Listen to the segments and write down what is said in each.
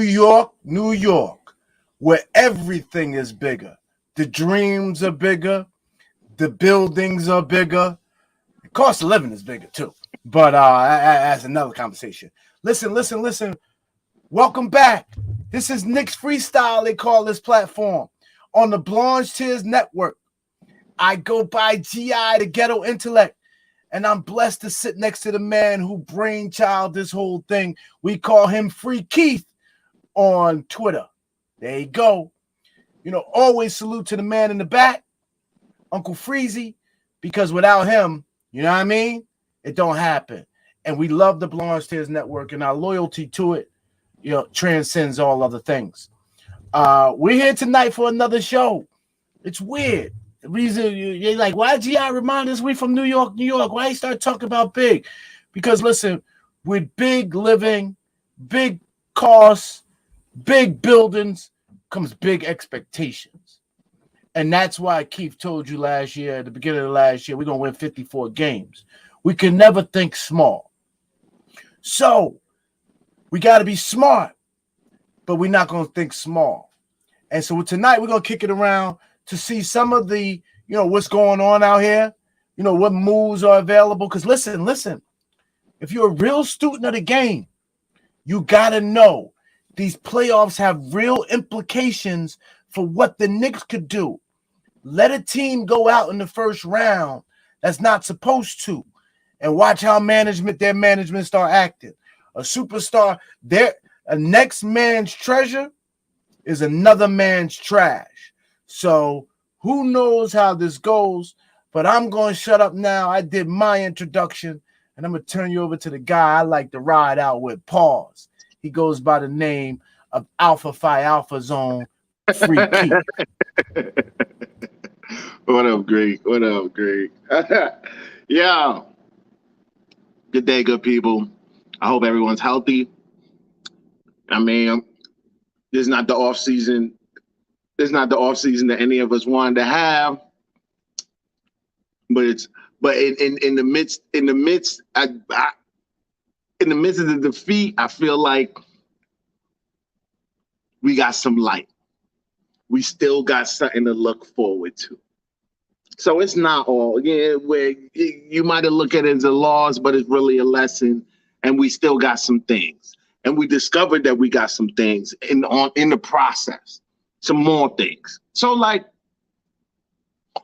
York, New York, where everything is bigger. The dreams are bigger. The buildings are bigger. The cost of living is bigger too. But that's another conversation. Listen. Welcome back. This is Knicks Freestyle, they call this platform, on the Blorange Network. I go by GI, the Ghetto Intellect, and I'm blessed to sit next to the man who brainchild this whole thing. We call him Free Keith on Twitter. There you go. You know, always salute to the man in the back, Uncle Freezy, because without him, you know what I mean, it don't happen. And we love the Blorange Network, and our loyalty to it, you know, transcends all other things. We're here tonight for another show. It's weird. The reason you're like, why GI remind us we from New York, New York? Why you start talking about big? Because listen, with big living, big costs, big buildings comes big expectations. And that's why Keith told you last year, at the beginning of last year, we're going to win 54 games. We can never think small. So we got to be smart, but we're not going to think small. And so tonight we're going to kick it around to see some of the, you know, what's going on out here, you know, what moves are available. Because listen, if you're a real student of the game, you got to know these playoffs have real implications for what the Knicks could do. Let a team go out in the first round that's not supposed to, and watch how their management start acting. A superstar, a next man's treasure is another man's trash. So who knows how this goes, but I'm going to shut up now. I did my introduction, and I'm going to turn you over to the guy I like to ride out with, Pause. He goes by the name of Alpha Phi Alpha Zone, Free Keith. What up, Greg? Yeah. Good day, good people. I hope everyone's healthy. I mean, this is not the off season. This is not the off season that any of us wanted to have. But in the midst of the defeat, I feel like we got some light. We still got something to look forward to. So it's not all, where you might have looked at it as a loss, but it's really a lesson, and we still got some things. And we discovered that we got some things in the process, some more things. So like,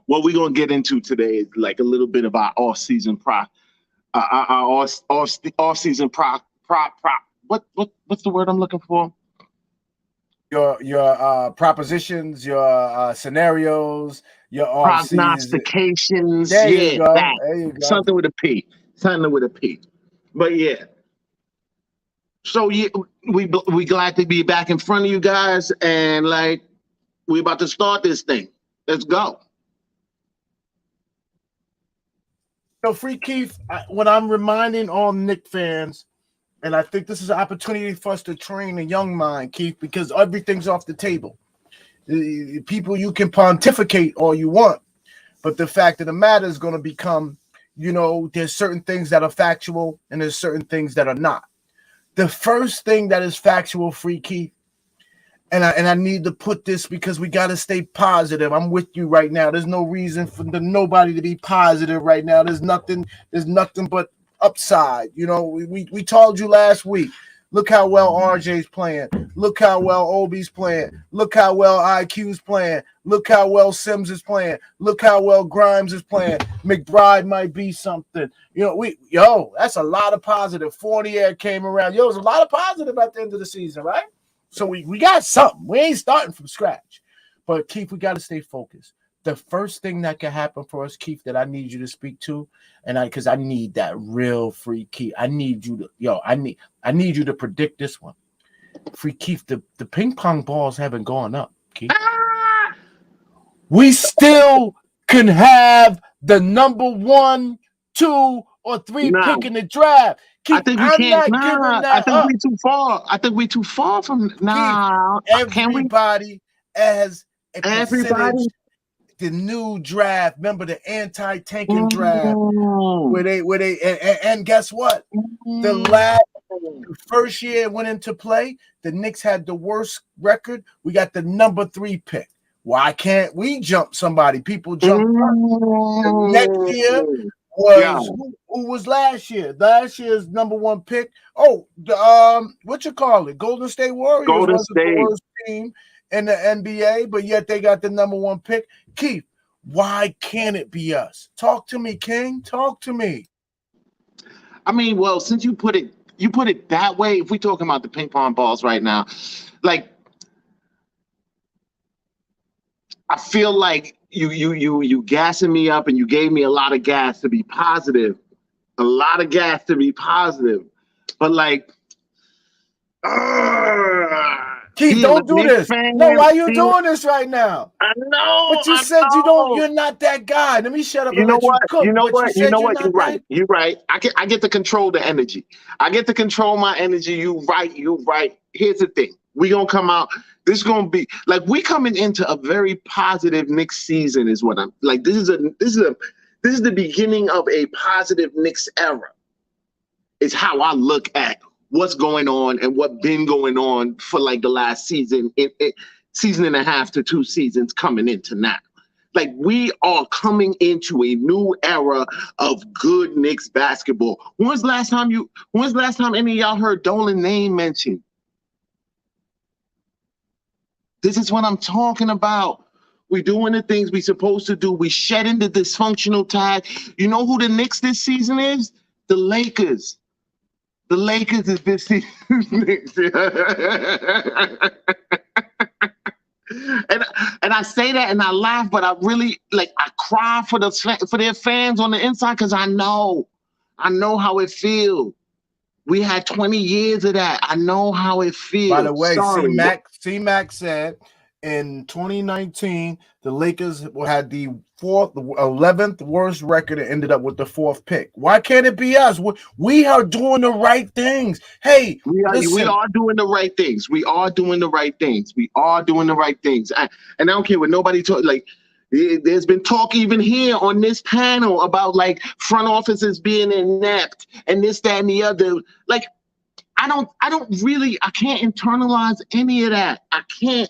what we're gonna get into today is like a little bit of our off-season what's the word I'm looking for? Your propositions, your scenarios, your prognostications. There you go. Something with a P. But yeah. So we glad to be back in front of you guys, and like we about to start this thing. Let's go. So Free Keith, what I'm reminding all Knicks fans, and I think this is an opportunity for us to train a young mind, Keith, because everything's off the table. People, you can pontificate all you want, but the fact of the matter is going to become, you know, there's certain things that are factual and there's certain things that are not. The first thing that is factual, Free Keith, and I need to put this because we got to stay positive. I'm with you right now. There's no reason for nobody to be positive right now. There's nothing but upside. You know, we told you last week, look how well RJ's playing. Look how well Obi's playing. Look how well IQ's playing. Look how well Sims is playing. Look how well Grimes is playing. McBride might be something. You know, that's a lot of positive. Fournier came around. There's a lot of positive at the end of the season, right? So we got something. We ain't starting from scratch. But Keith, we got to stay focused. The first thing that can happen for us, Keith, that I need you to speak to, and because I need that real Free Keith. I need you to, I need you to predict this one. Free Keith, the ping pong balls haven't gone up, Keith. We still can have the number 1, 2, or 3 pick in the draft. Keith, I think we can't. I think we too far. I think we too far from Keith, everybody as a percentage. The new draft, remember the anti-tanking draft, where they and guess what? The last The first year it went into play, the Knicks had the worst record. We got the number 3 pick. Why can't we jump somebody? People jump. The next year was who was last year? Last year's number 1 pick. Oh, what you call it? Golden State Warriors wasn't the worst team in the NBA, but yet they got the number 1 pick. Keith, why can't it be us? Talk to me, King. Talk to me. I mean, well, since you put it that way, if we're talking about the ping pong balls right now, like I feel like you gassing me up and you gave me a lot of gas to be positive. A lot of gas to be positive. But like Keith, don't do this. No, why are you doing this right now? I know. But you said you're not that guy. Let me shut up and let you cook. You know what? You're right. You're right. I get to control the energy. I get to control my energy. You right. Here's the thing. We gonna come out. This is gonna be like we coming into a very positive Knicks season, is what I'm like. This is the beginning of a positive Knicks era. It's how I look at what's going on and what been going on for like the last season, season and a half to 2 seasons coming into now. Like we are coming into a new era of good Knicks basketball. When's the last time any of y'all heard Dolan's name mentioned? This is what I'm talking about. We doing the things we supposed to do. We shedding the dysfunctional tag. You know who the Knicks this season is? The Lakers. The Lakers is this season. and I say that and I laugh, but I really I cry for their fans on the inside because I know how it feels. We had 20 years of that. I know how it feels. By the way, C-Mac said in 2019, the Lakers had the 11th worst record and ended up with the 4th pick. Why can't it be us? We are doing the right things. Hey, we are doing the right things. We are doing the right things. We are doing the right things. And I don't care what nobody talk like. There's been talk even here on this panel about like front offices being inept and this, that, and the other. Like, I can't internalize any of that. I can't,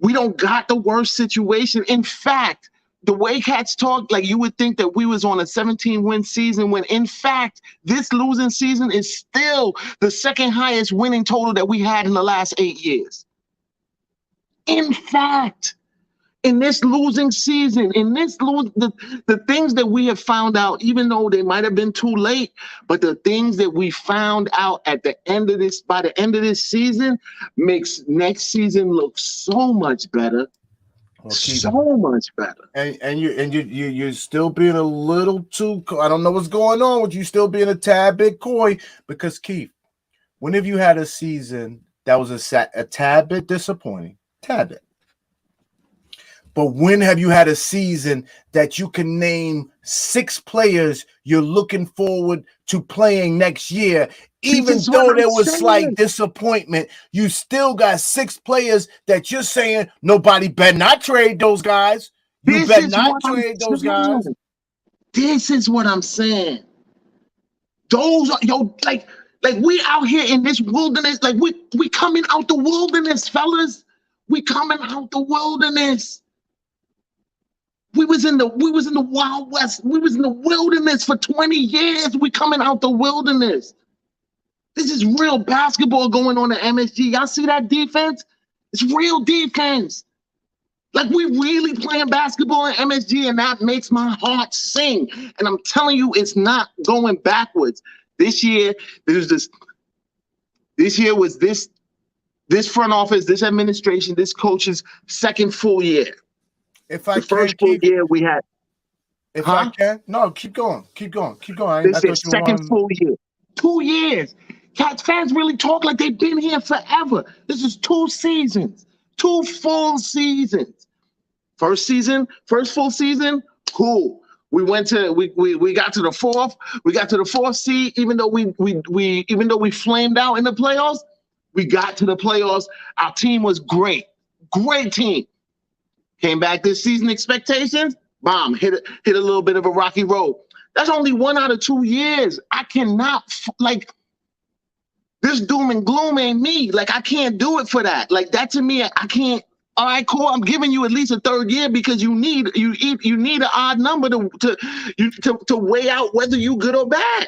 we don't got the worst situation. In fact, the way cats talk, like you would think that we was on a 17-win season when in fact, this losing season is still the second highest winning total that we had in the last 8 years. In fact, in this losing season, the things that we have found out, even though they might have been too late, but the things that we found out by the end of this season makes next season look so much better. So much better. And you're still being a little too, I don't know what's going on with you still being a tad bit coy, because Keith, when have you had a season that was a tad bit disappointing? Tad bit. But when have you had a season that you can name 6 players you're looking forward to playing next year? Even though there was slight disappointment, you still got 6 players that you're saying nobody better not trade those guys. You better not trade those guys. This is what I'm saying. Those are like we out here in this wilderness, like we coming out the wilderness, fellas. We coming out the wilderness. We was in the Wild West. We was in the wilderness for 20 years. We coming out the wilderness. This is real basketball going on at MSG. Y'all see that defense? It's real defense. Like we really playing basketball at MSG, and that makes my heart sing. And I'm telling you, it's not going backwards. This year was this front office, this administration, this coach's second full year. The first full year we had. I can, no, keep going. This is second full year. 2 years. Cats fans really talk like they've been here forever. This is 2 seasons, 2 full seasons. First full season, cool. We got to the 4th. We got to the 4th seed. Even though we flamed out in the playoffs, we got to the playoffs. Our team was great team. Came back this season, expectations, bomb, hit a little bit of a rocky road. That's only 1 out of 2 years. I cannot, This doom and gloom ain't me. Like, I can't do it for that. Like, that to me, I can't. All right, cool. I'm giving you at least a third year because you need an odd number to weigh out whether you good or bad.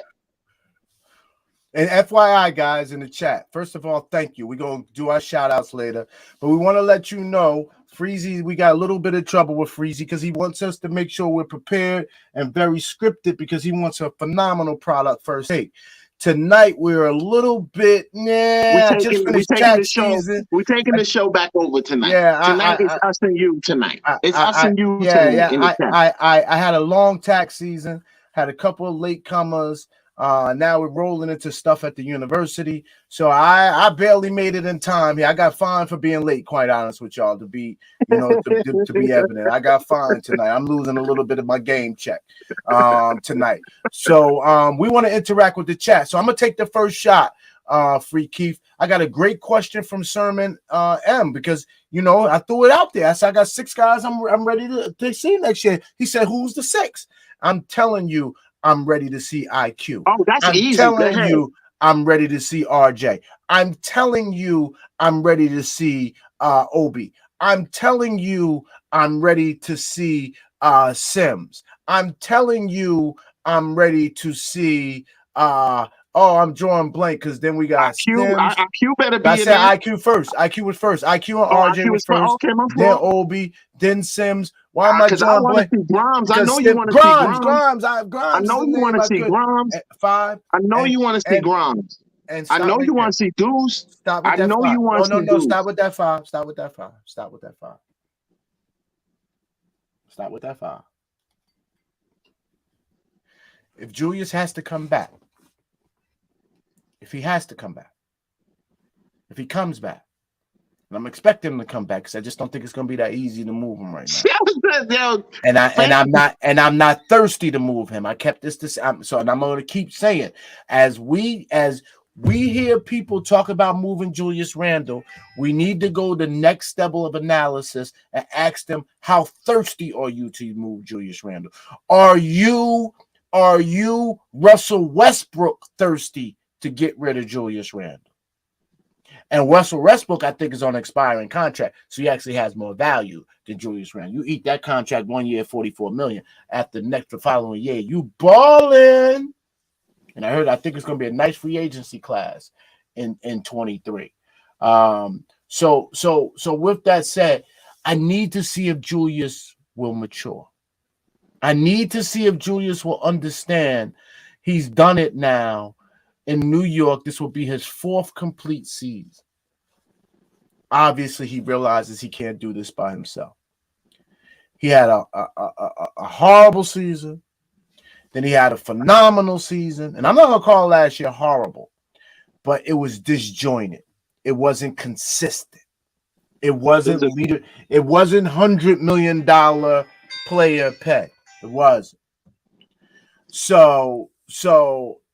And FYI, guys, in the chat, first of all, thank you. We're going to do our shout-outs later. But we want to let you know, Freezy, we got a little bit of trouble with Freezy because he wants us to make sure we're prepared and very scripted because he wants a phenomenal product first take. Tonight, we're a little bit, We're taking the show back over tonight. Yeah, tonight is us and you tonight. It's us and you tonight. I had a long tax season, had a couple of latecomers. Now we're rolling into stuff at the university. So I barely made it in time here. I got fined for being late, quite honest with y'all, to be, to be evident. I got fined tonight. I'm losing a little bit of my game check tonight. So we want to interact with the chat. So I'm going to take the first shot, Free Keith. I got a great question from Sermon M because, I threw it out there. I said, I got 6 guys I'm ready to see next year. He said, who's the 6th? I'm telling you, I'm ready to see IQ. Oh, that's easy. I'm telling you, I'm ready to see RJ. I'm telling you, I'm ready to see Obi. I'm telling you, I'm ready to see Sims. I'm telling you, I'm ready to see I'm drawing blank because then we got IQ. IQ better be. I said IQ first. IQ was first. IQ and RJ was first. Okay, my fault. Then Obi, then Sims. Why am I drawing blank? Grimes. I know you want to see Grimes. Grimes. I know you want to see Grimes. 5. I know you want to see Grimes. I know you want to see Deuce. Stop with that. I know you want to see Deuce. Stop with that 5. Stop with that 5. Stop with that 5. Stop with that 5. If Julius has to come back, if he comes back, and I'm expecting him to come back because I just don't think it's going to be that easy to move him right now. And I'm not thirsty to move him. I kept this and I'm going to keep saying, as we hear people talk about moving Julius Randle, we need to go the next level of analysis and ask them, how thirsty are you to move Julius Randle? Are you Russell Westbrook thirsty to get rid of Julius Randle? And Russell Westbrook, I think, is on an expiring contract, so he actually has more value than Julius Randle. You eat that contract 1 year, $44 million. After the following year, you balling. And I think it's going to be a nice free agency class in 23. So with that said, I need to see if Julius will mature. I need to see if Julius will understand he's done it now. In New York, this will be his 4th complete season. Obviously, he realizes he can't do this by himself. He had a horrible season. Then he had a phenomenal season. And I'm not going to call last year horrible, but it was disjointed. It wasn't consistent. It wasn't leader. It wasn't $100 million player pay. It wasn't. So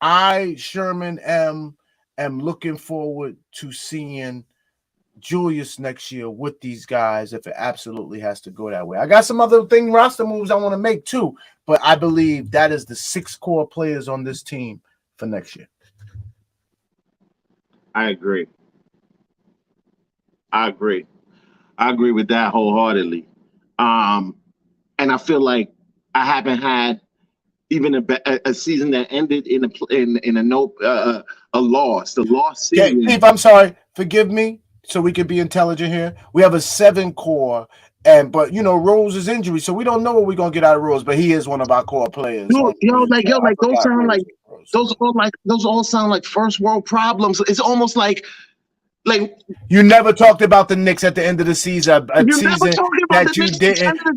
I, Sherman M, am looking forward to seeing Julius next year with these guys if it absolutely has to go that way. I got some other roster moves I want to make too, but I believe that is the 6 core players on this team for next year. I agree with that wholeheartedly. And I feel like I haven't had even a season that ended in a loss. The loss season. Steve, I'm sorry. Forgive me. So we could be intelligent here. We have a 7 core, but Rose is injury, so we don't know what we're gonna get out of Rose. But he is one of our core players. Those all sound like first world problems. It's almost like you never talked about the Knicks at the end of the season.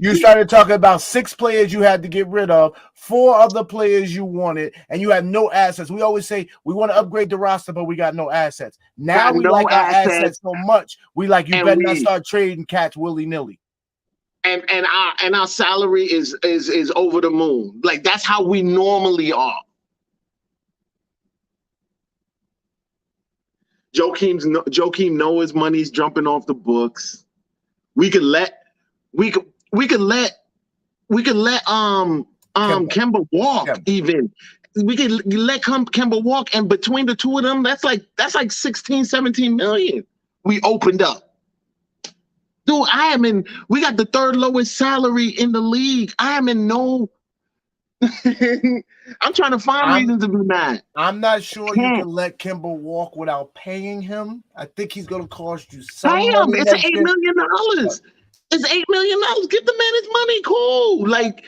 You started talking about 6 players you had to get rid of, 4 other players you wanted, and you had no assets. We always say we want to upgrade the roster, but we got no assets. Now we like our assets so much. We like you better not start trading cats willy-nilly. And our salary is over the moon. Like that's how we normally are. Joakim know his money's jumping off the books. We could let Kemba walk even. we could let Kemba walk, and between the two of them, that's like 16, 17 million we opened up. Dude, we got the third lowest salary in the league. I am in no I'm trying to find reasons to be mad. I'm not sure you can let Kemba walk without paying him. I think he's going to cost you some Pay him. money. It's $8 million. It's $8 million. Give the man his money. Cool. Like,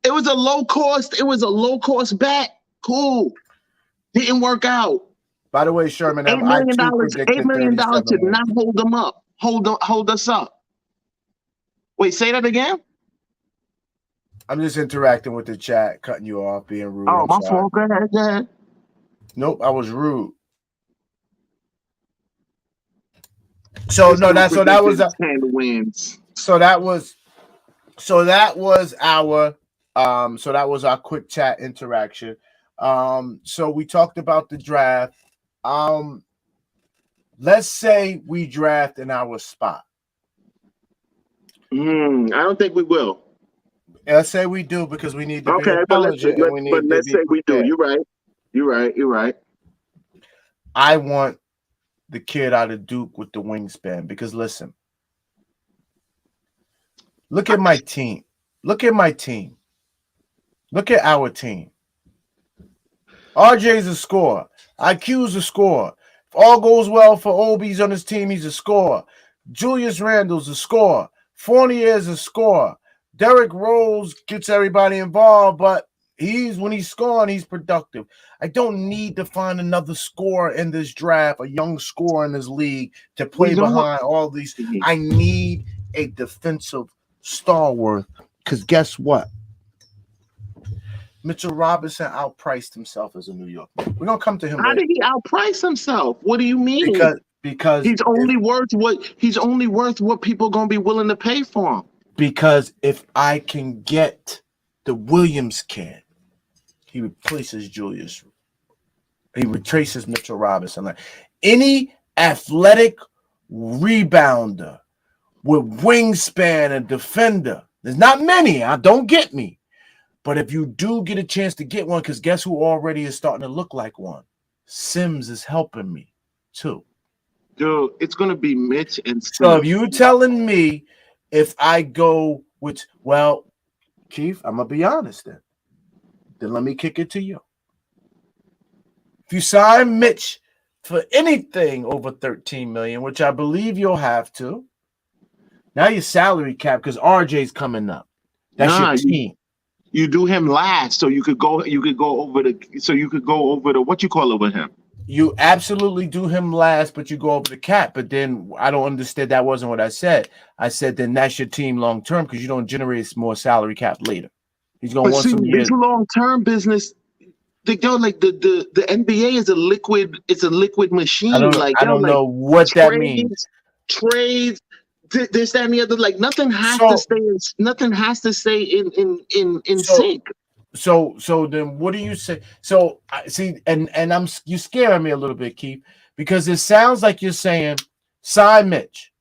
it was a low cost bet. Cool. Didn't work out. By the way, Sherman, $8 million. $8 million should not hold them up. Hold us up. Wait, say that again. I'm just interacting with the chat, cutting you off, being rude. Oh, my fault. Go ahead. Nope, I was rude. So no, that was our quick chat interaction. So we talked about the draft. Let's say we draft in our spot. I don't think we will. Let's say we do, because we need to be intelligent. But let's say we do. You're right. I want the kid out of Duke with the wingspan, because listen, look at my team. Look at our team. RJ's a scorer. IQ's a scorer. If all goes well for Obi's on his team, he's a scorer. Julius Randle's a scorer. Fournier's a scorer. Derrick Rose gets everybody involved, but when he's scoring, he's productive. I don't need to find another scorer in this draft, a young scorer in this league to play behind all these. I need a defensive stalwart, because guess what? Mitchell Robinson outpriced himself as a New York man. We're gonna come to him. How did he outprice himself? What do you mean? Because he's only worth what people are gonna be willing to pay for him. Because if I can get the Williams kid, he replaces Julius. He retraces Mitchell Robinson. Like any athletic rebounder with wingspan and defender. There's not many. Don't get me. But if you do get a chance to get one, because guess who already is starting to look like one? Sims is helping me too. Dude, it's going to be Mitch and Sims. So if you telling me if I go with, well, Keith, I'm going to be honest then. Then let me kick it to you. If you sign Mitch for anything over $13 million, which I believe you'll have to, now your salary cap, because RJ's coming up. That's your team. You do him last, so you could go over the what you call it with him. You absolutely do him last, but you go over the cap. But then I don't understand. That wasn't what I said. I said then that's your team long term, because you don't generate more salary cap later. He's gonna want some years. This long term business, the NBA is a liquid. It's a liquid machine. I don't know what that means. Trades. This, that, and the other. Like nothing has to stay. Nothing has to stay in sync. So then, what do you say? So I see, and you scaring me a little bit, Keith, because it sounds like you're saying sign Mitch.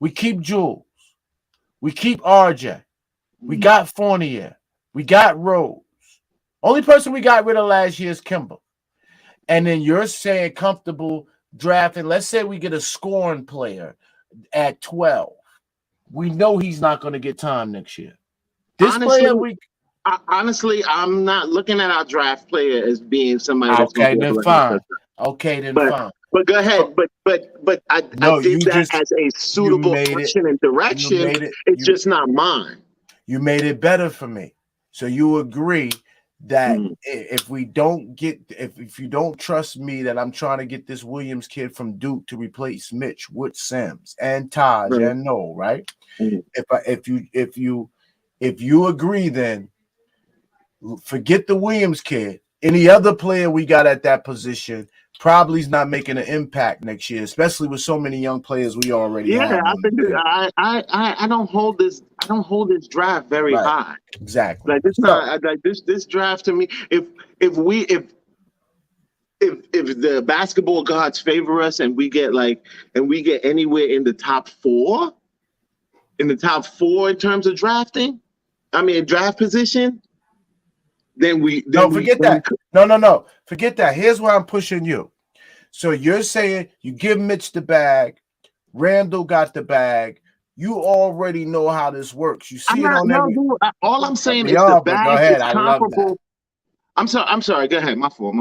We keep Jules. We keep RJ. We got Fournier. We got Rose. Only person we got rid of last year is Kemba. And then you're saying comfortable drafting. Let's say we get a scoring player at 12. We know he's not going to get time next year. Honestly, I'm not looking at our draft player as being somebody that's fine. Okay, then fine. But go ahead. But I did that as a suitable direction and direction. It's just not mine. You made it better for me. So you agree that if you don't trust me that I'm trying to get this Williams kid from Duke to replace Mitch with Sims and Taj and Noel, right? If you agree, then forget the Williams kid. Any other player we got at that position probably is not making an impact next year, especially with so many young players we already have. Yeah, I don't hold this draft very high. Exactly. Like this draft to me, if the basketball gods favor us and we get anywhere in the top four in terms of drafting, I mean draft position, Forget that. No. Forget that. Here's where I'm pushing you. So you're saying you give Mitch the bag, Randall got the bag. You already know how this works. You see it on every. All I'm saying is the bag is comparable. I'm sorry. Go ahead. My fault.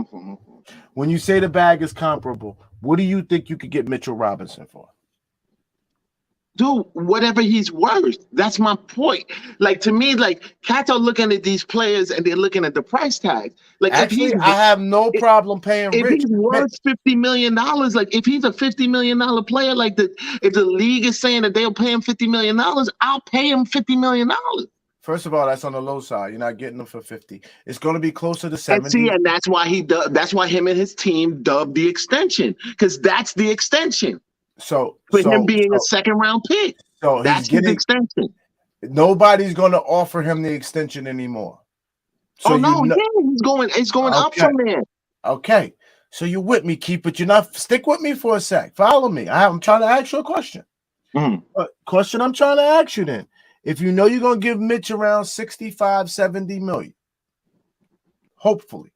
When you say the bag is comparable, what do you think you could get Mitchell Robinson for? Dude, whatever he's worth. That's my point. Like, to me, like, cats are looking at these players and they're looking at the price tag. Like, actually, I have no problem paying if Rich. He's worth $50 million, like, if he's a $50 million player, like, if the league is saying that they'll pay him $50 million, I'll pay him $50 million. First of all, that's on the low side. You're not getting them for 50. It's going to be closer to 70. And that's why that's why him and his team dubbed the extension, because that's the extension. So him being a second round pick. So that's his extension. Nobody's going to offer him the extension anymore. So he's going up from there. Okay. So you're with me, Keith, but you're not. Stick with me for a sec. Follow me. I'm trying to ask you a question. Question I'm trying to ask you then. If you know you're going to give Mitch around 65, 70 million, hopefully.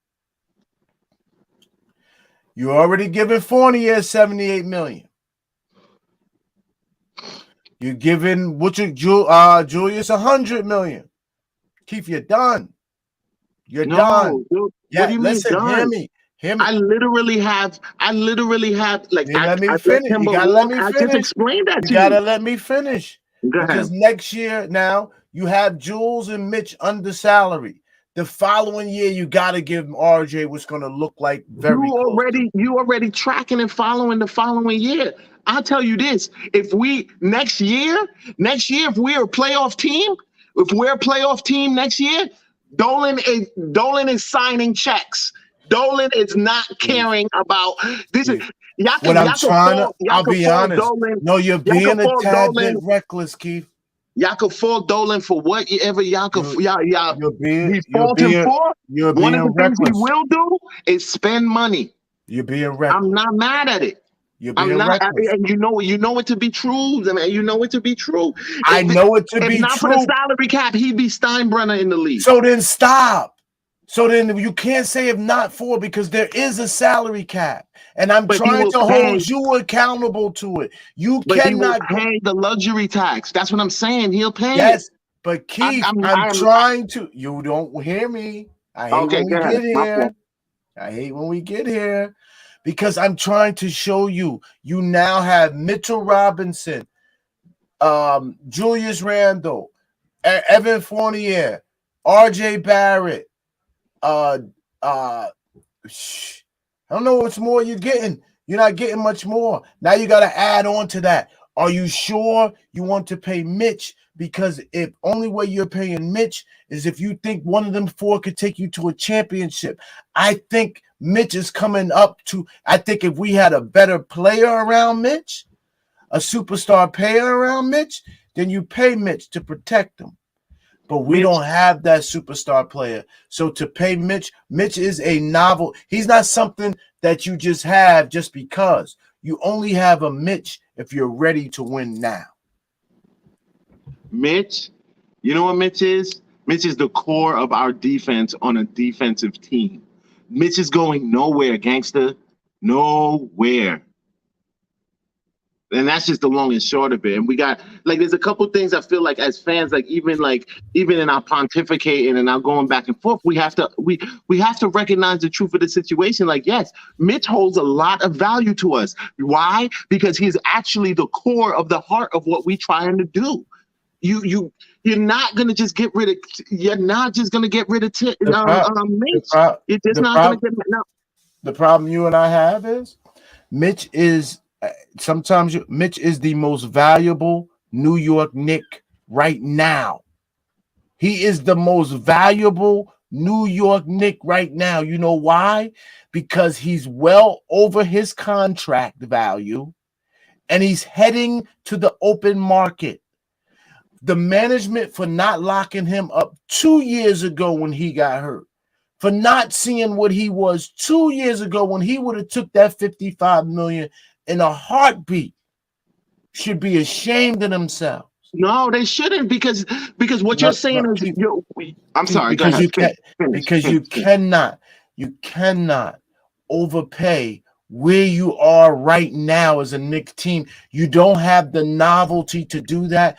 You're already giving Fournier 78 million. You're giving Julius 100 million. Keith, you're done. You're done. Dude, yeah, listen, hear me. I literally have like. Let me finish. You gotta let me finish. I just explained that to you. You gotta let me finish. Because next year now you have Jules and Mitch under salary. The following year you gotta give RJ what's gonna look like you already tracking and following the following year. I'll tell you this: if we next year, if we're a playoff team, next year, Dolan is signing checks. Dolan is not caring about this. I'll be honest. No, you're being a tad bit reckless, Keith. Y'all could fault Dolan for whatever y'all could. You're being One of the reckless. things he will do is spend money. You're being reckless. I'm not mad at it. I'm not, and you know it to be true. I mean, you know it to be true. I know it to be true. If not for the salary cap, he'd be Steinbrenner in the league. So then stop. So then you can't say if not for, because there is a salary cap, and I'm trying to hold you accountable to it. You cannot pay the luxury tax. That's what I'm saying. He'll pay. Yes, but Keith, I'm trying to. You don't hear me. I hate when we get here. I hate when we get here. Because I'm trying to show you, you now have Mitchell Robinson, Julius Randle, Evan Fournier, RJ Barrett. I don't know what's more you're getting. You're not getting much more. Now you got to add on to that. Are you sure you want to pay Mitch? Because if only way you're paying Mitch is if you think one of them four could take you to a championship. I think Mitch is coming up to, I think if we had a better player around Mitch, a superstar player around Mitch, then you pay Mitch to protect him. But we don't have that superstar player. So to pay Mitch is a novel. He's not something that you just have just because. You only have a Mitch if you're ready to win now. Mitch, you know what Mitch is? Mitch is the core of our defense on a defensive team. Mitch is going nowhere, gangster. Nowhere. And that's just the long and short of it. And we got, like, there's a couple things I feel like as fans, even in our pontificating and our going back and forth, we have to recognize the truth of the situation. Like, yes, Mitch holds a lot of value to us. Why? Because he's actually the core of the heart of what we're trying to do. You're not gonna just get rid of. You're not just gonna get rid of Mitch. You're just not gonna get. No. The problem you and I have is Mitch is Mitch is the most valuable New York Knick right now. He is the most valuable New York Knick right now. You know why? Because he's well over his contract value, and he's heading to the open market. The management for not locking him up 2 years ago when he got hurt, for not seeing what he was 2 years ago when he would have took that $55 million in a heartbeat, should be ashamed of themselves. No, they shouldn't because what you're No, saying no, is I'm Keith, sorry. Go because ahead. you can't, because Finish. you cannot overpay where you are right now as a Knicks team. You don't have the novelty to do that.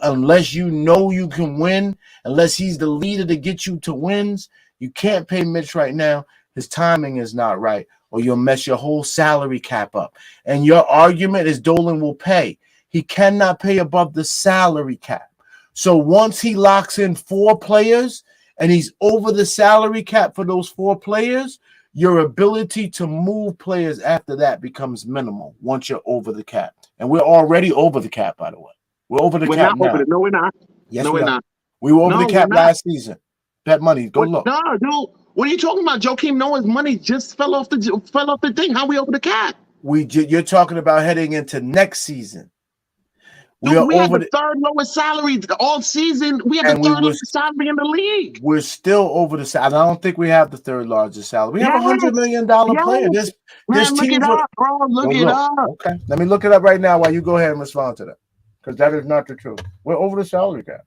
Unless you know you can win, unless he's the leader to get you to wins, you can't pay Mitch right now. His timing is not right, or you'll mess your whole salary cap up. And your argument is Dolan will pay. He cannot pay above the salary cap. So once he locks in 4 players and he's over the salary cap for those 4 players, your ability to move players after that becomes minimal once you're over the cap. And we're already over the cap, by the way. We're over the We're cap not now. over it. No, we're not. Yes, No, we we're are. not. We were over No, the cap we're not. last season. Bet money. Go look. No, dude. What are you talking about? Joakim Noah's money just fell off the thing. How we over the cap? You're talking about heading into next season. Dude, we had the third lowest salary all season. We had the third lowest salary in the league. We're still over the salary. I don't think we have the third largest salary. We have $100 million player. There's look teams it up, bro. Look it up. Okay, let me look it up right now while you go ahead and respond to that, because that is not the truth. We're over the salary cap.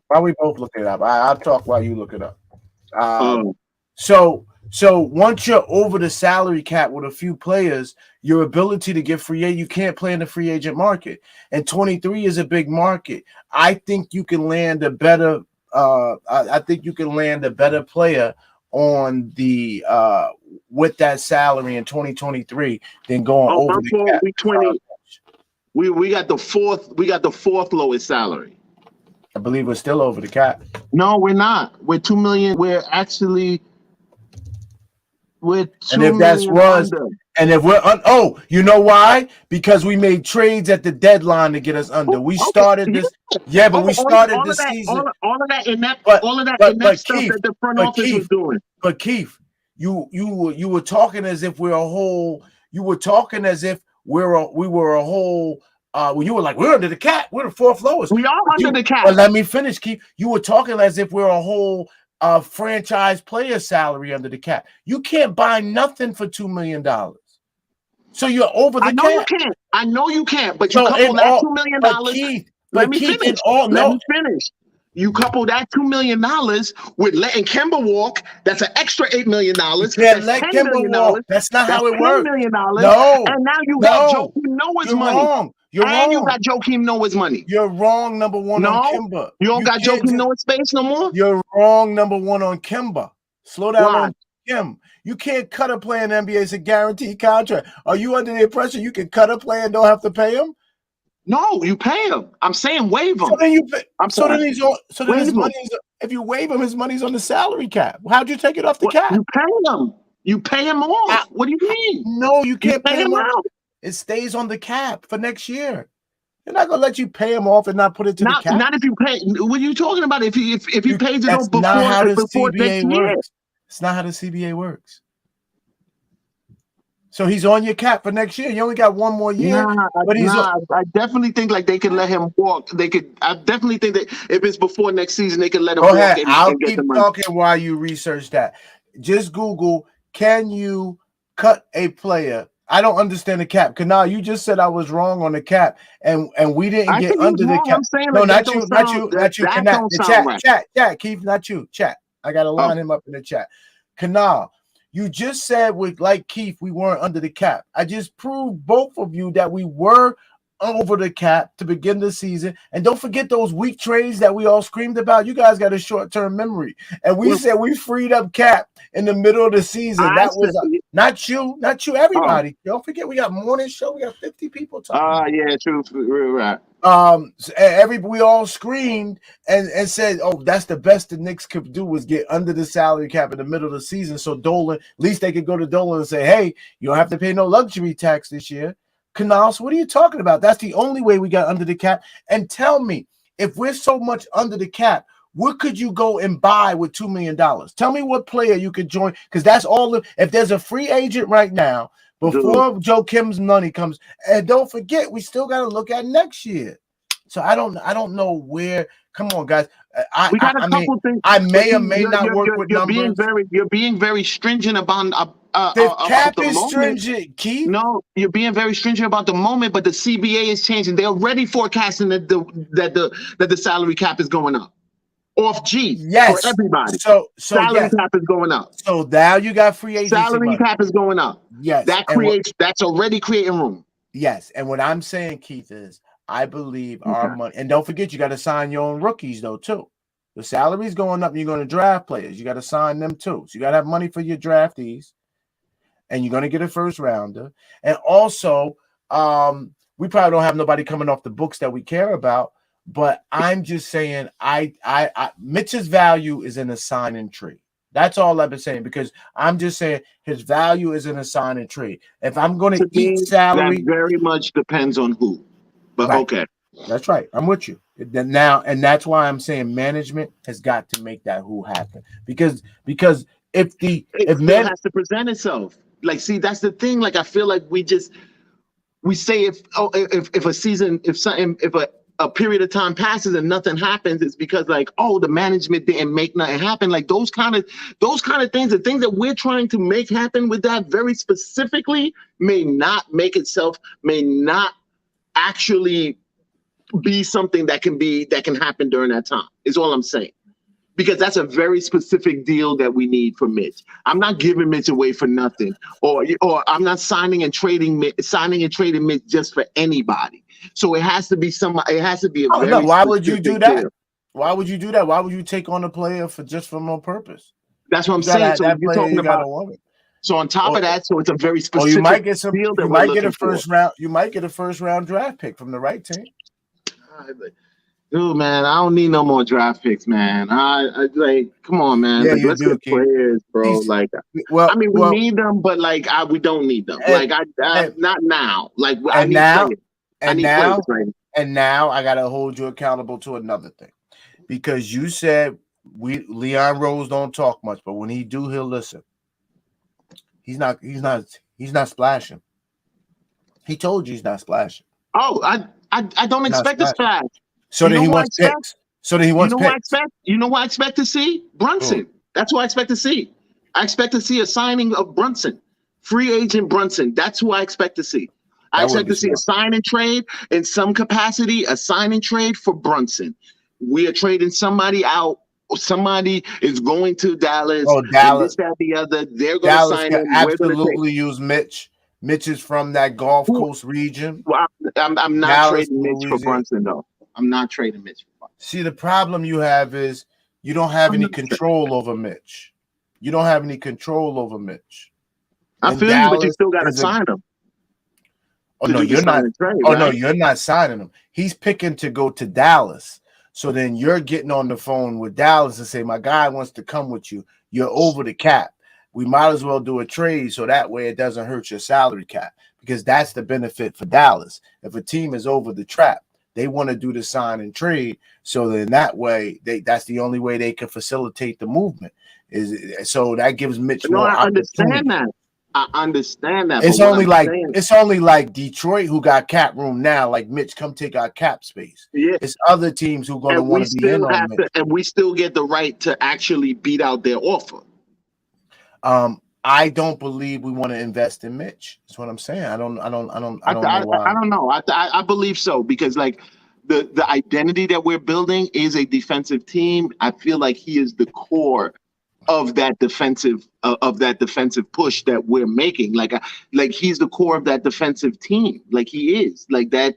While we both look it up, I'll talk while you look it up. So once you're over the salary cap with a few players, your ability to get free agent, you can't play in the free agent market. And 23 is a big market. I think you can land a better. I think you can land a better player on the with that salary in 2023 than going over the cap. We got the fourth. We got the 4th lowest salary. I believe we're still over the cap. No, we're not. We're 2 million. We're 2 and if that's was under. And if we're you know why? Because we made trades at the deadline to get us under. We started this, but we started this season. All of that in that stuff Keith, that the front office was doing. But Keith, you were talking as if we're a whole. You were talking as if we were a whole. When you were like, we're under the cap, we're the 4th lowest. We are under the cap. But let me finish, Keith. You were talking as if we're a whole franchise player salary under the cap. You can't buy nothing for $2 million. So you're over the cap. I know you can't. But you couple that $2 million. Let me finish. You couple that $2 million with letting Kemba walk. That's an extra $8 million. You can't let Kemba walk. That's not how it works. $10 million. No. And now you got Joakim Noah's money. Wrong. You're wrong. You got Joakim Noah's money. You're wrong, number one on Kemba. You don't got Joakim Noah's space no more? You're wrong, number one on Kemba. Slow down on him. You can't cut a player in the NBA. It's a guaranteed contract. Are you under the impression you can cut a player and don't have to pay him? No, you pay him. I'm saying waive him. So then his money is, if you waive him, his money's on the salary cap. How'd you take it off the cap? You pay him. You pay him off. What do you mean? No, you can't pay him off. It stays on the cap for next year. They're not gonna let you pay him off and not put it to the cap. Not if you pay. What are you talking about? If he pays it off before next year. It's not how the CBA works. So he's on your cap for next year. You only got 1 more year. I definitely think like they could let him walk. I definitely think that if it's before next season, they could let him walk. I'll keep talking while you research that. Just Google, can you cut a player? I don't understand the cap. Kanal, you just said I was wrong on the cap, and we didn't get under the cap. No, not you. Chat, Keith, not you. Chat. I gotta line him up in the chat. Kanal, you just said like Keith, we weren't under the cap. I just proved both of you that we were over the cap to begin the season. And don't forget those weak trades that we all screamed about. You guys got a short-term memory. And we said we freed up cap in the middle of the season. That was not you, everybody. Don't forget we got morning show. We got 50 people talking. Yeah, true. Right. We all screamed and said, oh, that's the best the Knicks could do was get under the salary cap in the middle of the season. So Dolan, at least they could go to Dolan and say, hey, you don't have to pay no luxury tax this year. Canals, what are you talking about? That's the only way we got under the cap. And tell me, if we're so much under the cap, what could you go and buy with $2 million? Tell me what player you could join, because that's all. If there's a free agent right now, before Joakim's money comes, and don't forget, we still got to look at next year. So I don't know where. Come on, guys. We got a I mean, couple things. I may But or may not work with numbers. you're being very stringent The about cap the is moment. stringent, Keith. No, you're being very stringent about the moment, but the CBA is changing. They're already forecasting that the salary cap is going up. Off G for Yes. everybody. So Salary yes. cap is going up. So now you got free agency Salary money. cap is going up. Yes. That's already creating room. Yes. And what I'm saying, Keith, is I believe our money, and don't forget, you got to sign your own rookies though, too. The salary's going up, and you're going to draft players. You got to sign them too. So you got to have money for your draftees, and you're going to get a first rounder. And also, we probably don't have nobody coming off the books that we care about. But I'm just saying, Mitch's value is in a sign and trade. That's all I've been saying, because I'm just saying his value is in a sign and trade. If I'm going to eat salary, that very much depends on who. But right. Okay, that's right. I'm with you now, and that's why I'm saying management has got to make that who happen, because if it has to present itself. Like, see, that's the thing. Like, I feel like we say if a period of time passes and nothing happens, it's because like, oh, the management didn't make nothing happen. Like those kind of things, the things that we're trying to make happen with that very specifically may not actually be something that can happen during that time, is all I'm saying. Because that's a very specific deal that we need for Mitch. I'm not giving Mitch away for nothing, or I'm not signing and trading Mitch just for anybody. So it has to be somebody. It has to be a very. No, why would you do that? Deal. Why would you do that? Why would you take on a player for no purpose? That's what I'm saying. So you're talking about. So on top of that, so it's a very specific. You might get some. Deal that you might get a first round. You might get a first round draft pick from the right team. Dude, man, I don't need no more draft picks, man. I like, come on, man. Yeah, like, let's get players, bro. Like, I mean, we need them, but like, we don't need them. Not now. Like, I need players. And now I gotta hold you accountable to another thing, because you said Leon Rose don't talk much, but when he do, he'll listen. He's not splashing. He told you he's not splashing. Oh, I don't expect a splash. So that he wants picks. So that he wants picks. You know what I expect to see? Brunson. That's what I expect to see. I expect to see a signing of Brunson, free agent Brunson. That's who I expect to see. I expect to see a sign and trade in some capacity, a sign and trade for Brunson. We are trading somebody out. Somebody is going to Dallas. Oh, Dallas. And this, that, the other. They're going to sign him. Absolutely use Mitch. Mitch is from that Gulf Coast region. Well, I'm not Dallas, trading Mitch for Brunson, though. I'm not trading Mitch for Brunson. See, the problem you have is you don't have any control over Mitch. You don't have any control over Mitch. I feel you, but you still got to sign him. Oh, no, you're not. No, you're not signing him. He's picking to go to Dallas. So then you're getting on the phone with Dallas and say, my guy wants to come with you. You're over the cap. We might as well do a trade so that way it doesn't hurt your salary cap, because that's the benefit for Dallas. If a team is over the trap, they want to do the sign and trade. So then that way, that's the only way they can facilitate the movement. So that gives Mitch more opportunity. I understand that. It's only like Detroit, who got cap room now. Like, Mitch, come take our cap space. Yeah. It's other teams who are going to want to be in on Mitch. And we still get the right to actually beat out their offer. I don't believe we want to invest in Mitch. That's what I'm saying. I don't know why. I don't know. I believe so, because like the identity that we're building is a defensive team. I feel like he is the core of that defensive push that we're making. Like he's the core of that defensive team. Like he is like that.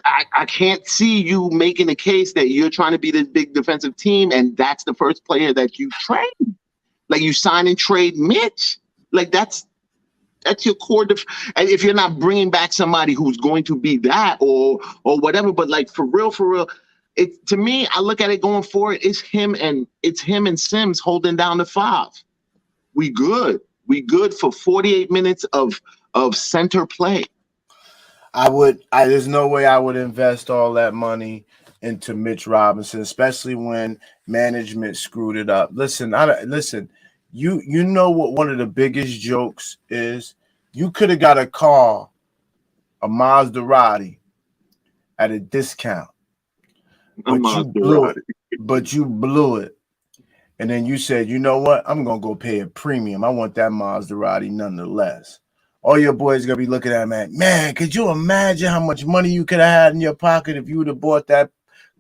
I can't see you making a case that you're trying to be this big defensive team and that's the first player that you trade. Like, you sign and trade Mitch. Like, that's your core. And if you're not bringing back somebody who's going to be that or whatever, but like for real, to me, I look at it going forward. It's him and Sims holding down the 5. We good for 48 minutes of center play. There's no way I would invest all that money into Mitch Robinson, especially when management screwed it up. Listen. You know what one of the biggest jokes is? You could have got a car, a Maserati, at a discount, but but you blew it. And then you said, you know what? I'm gonna go pay a premium. I want that Maserati nonetheless. All your boys gonna be looking at man, could you imagine how much money you could have had in your pocket if you would have bought that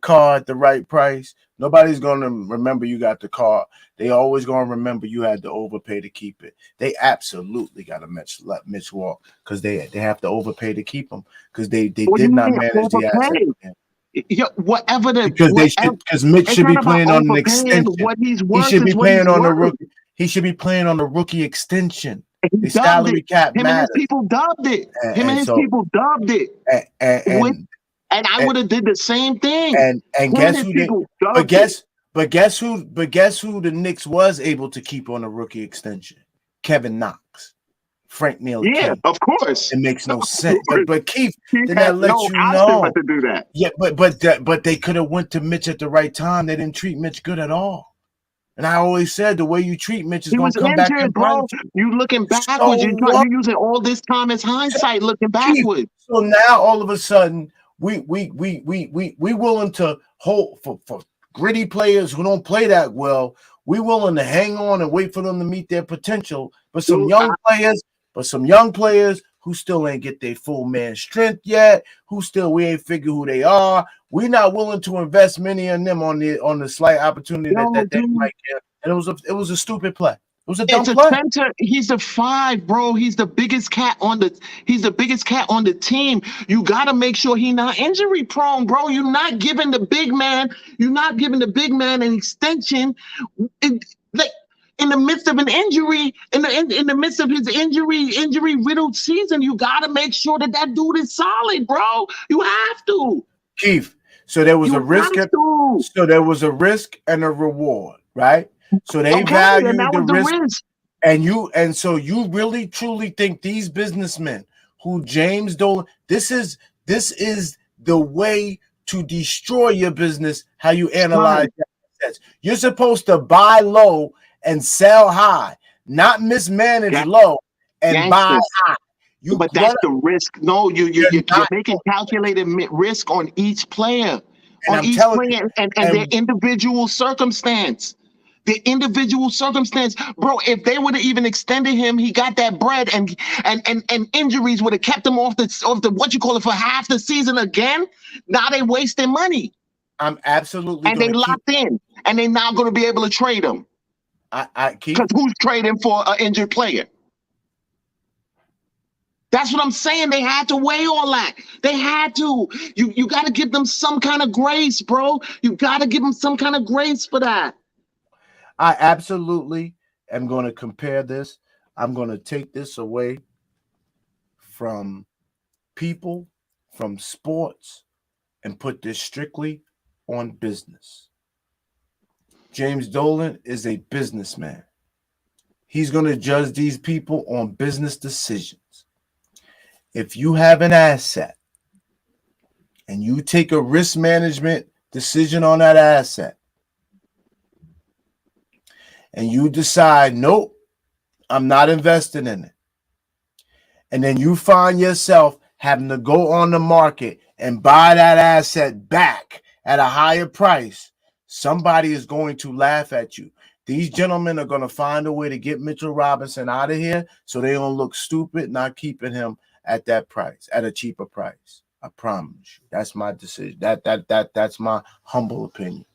car at the right price? Nobody's gonna remember you got the car. They always gonna remember you had to overpay to keep it. They absolutely gotta let Mitch walk because they have to overpay to keep him because they What do did you not mean manage the asset overpay? for him. Yeah, whatever the Because they whatever. should, because Mitch It's should not be about playing on an overpaying. extension. What he's He worth should be is what he's playing on the worth. rookie. He should be playing on the rookie extension. He The dubbed salary it. cap Him and his matters, people dubbed it. Him and and his so people dubbed it. and And I and would have did the same thing. and Him and guess his who they? people But dubbed it. guess who the Knicks was able to keep on a rookie extension? Kevin Knox, Frank Yeah, Ntilikina. of course. It makes no Of sense. course. But Keith, He then has that no lets you option know. but to do that. Yeah, but they could have went to Mitch at the right time. They didn't treat Mitch good at all. And I always said the way you treat Mitch is He going was to come back injured, and bite bro. you. You looking So backwards. what? You're using all this time as hindsight looking Keith, backwards. so now all of a sudden we willing to hold for gritty players who don't play that well. We willing to hang on and wait for them to meet their potential. But some Dude, young players who still ain't get their full man strength yet, we ain't figure who they are. We're not willing to invest many of them on the slight opportunity that they dude. might get. And it was a stupid play. It was a dumb It's a play. center. He's a 5, bro. He's the biggest cat on the team. You gotta make sure he's not injury prone, bro. You're not giving the big man an extension. Like in the midst of an injury, in the midst of his injury riddled season, you gotta make sure that dude is solid, bro. You have to. Keith, so there was a risk. So there was a risk and a reward, right? So they value and that the was the risk, and so you really truly think these businessmen who James Dolan, this is the way to destroy your business, how you analyze assets. You're supposed to buy low and sell high, not mismanage low and buy high. But that's the risk. No, you're making calculated risk on each player, and their individual circumstance. The individual circumstance, bro. If they would have even extended him, he got that bread, and injuries would have kept him off the what you call it for half the season again. Now they wasting money. I'm absolutely and they locked in, and they're not going to be able to trade him. Because who's trading for an injured player? That's what I'm saying. They had to weigh all that. They had to. You got to give them some kind of grace, bro. You got to give them some kind of grace for that. I absolutely am going to compare this. I'm going to take this away from people, from sports, and put this strictly on business. James Dolan is a businessman. He's going to judge these people on business decisions. If you have an asset and you take a risk management decision on that asset, and you decide, nope, I'm not investing in it, and then you find yourself having to go on the market and buy that asset back at a higher price, somebody is going to laugh at you. These gentlemen are going to find a way to get Mitchell Robinson out of here so they don't look stupid not keeping him at that price, at a cheaper price. I promise you. That's my decision. That's my humble opinion.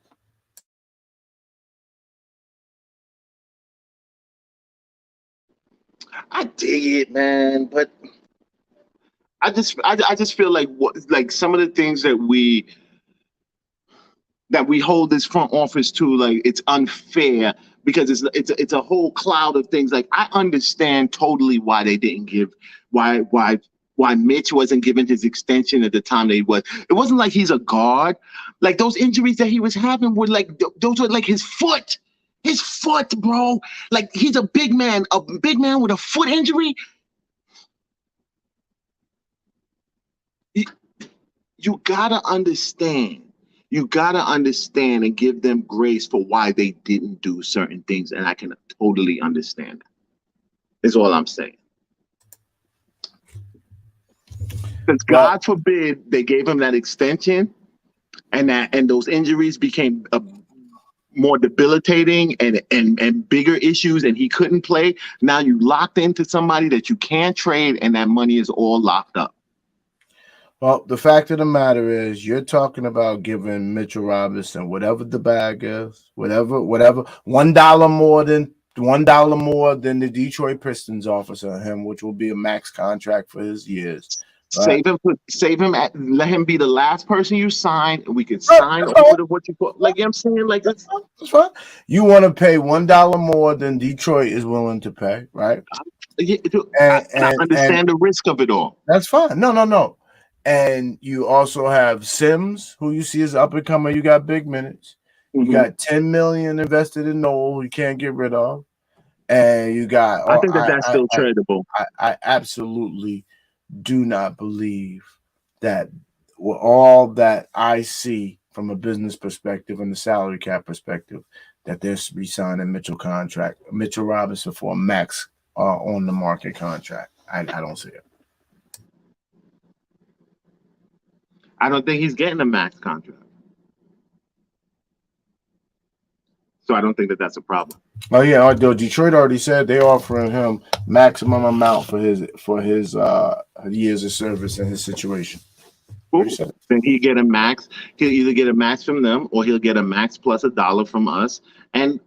I dig it, man, but I just feel like some of the things that we hold this front office to, like, it's unfair because it's a whole cloud of things. Like, I understand totally why they didn't give why Mitch wasn't given his extension at the time that he was. It wasn't like he's a guard. Like, those injuries that he was having were like those were like his foot. His foot, bro. Like, he's a big man with a foot injury. You gotta understand. You gotta understand and give them grace for why they didn't do certain things, and I can totally understand that. Is all I'm saying. Because God forbid they gave him that extension, and those injuries became more debilitating and bigger issues and he couldn't play, now you locked into somebody that you can't trade and that money is all locked up. Well, the fact of the matter is, you're talking about giving Mitchell Robinson whatever the bag is, whatever, $1 more than the Detroit Pistons offers on him, which will be a max contract for his years. Right? Save him. Let him be the last person you sign. We can sign over to what you put. Like I'm saying, like that's fine. You want to pay $1 more than Detroit is willing to pay, right? Yeah, and I understand the risk of it all. That's fine. No. And you also have Sims, who you see as up and coming. You got big minutes. You got $10 million invested in Noel. You can't get rid of. And you got. I think that's still tradable. I absolutely do not believe that all that I see from a business perspective and the salary cap perspective that they're re-signing Mitchell Robinson for a max on the market contract. I don't see it. I don't think he's getting a max contract. So I don't think that that's a problem. Oh yeah, Detroit already said they're offering him maximum amount for his years of service in his situation. Then he get a max. He'll either get a max from them or he'll get a max plus $1 from us. And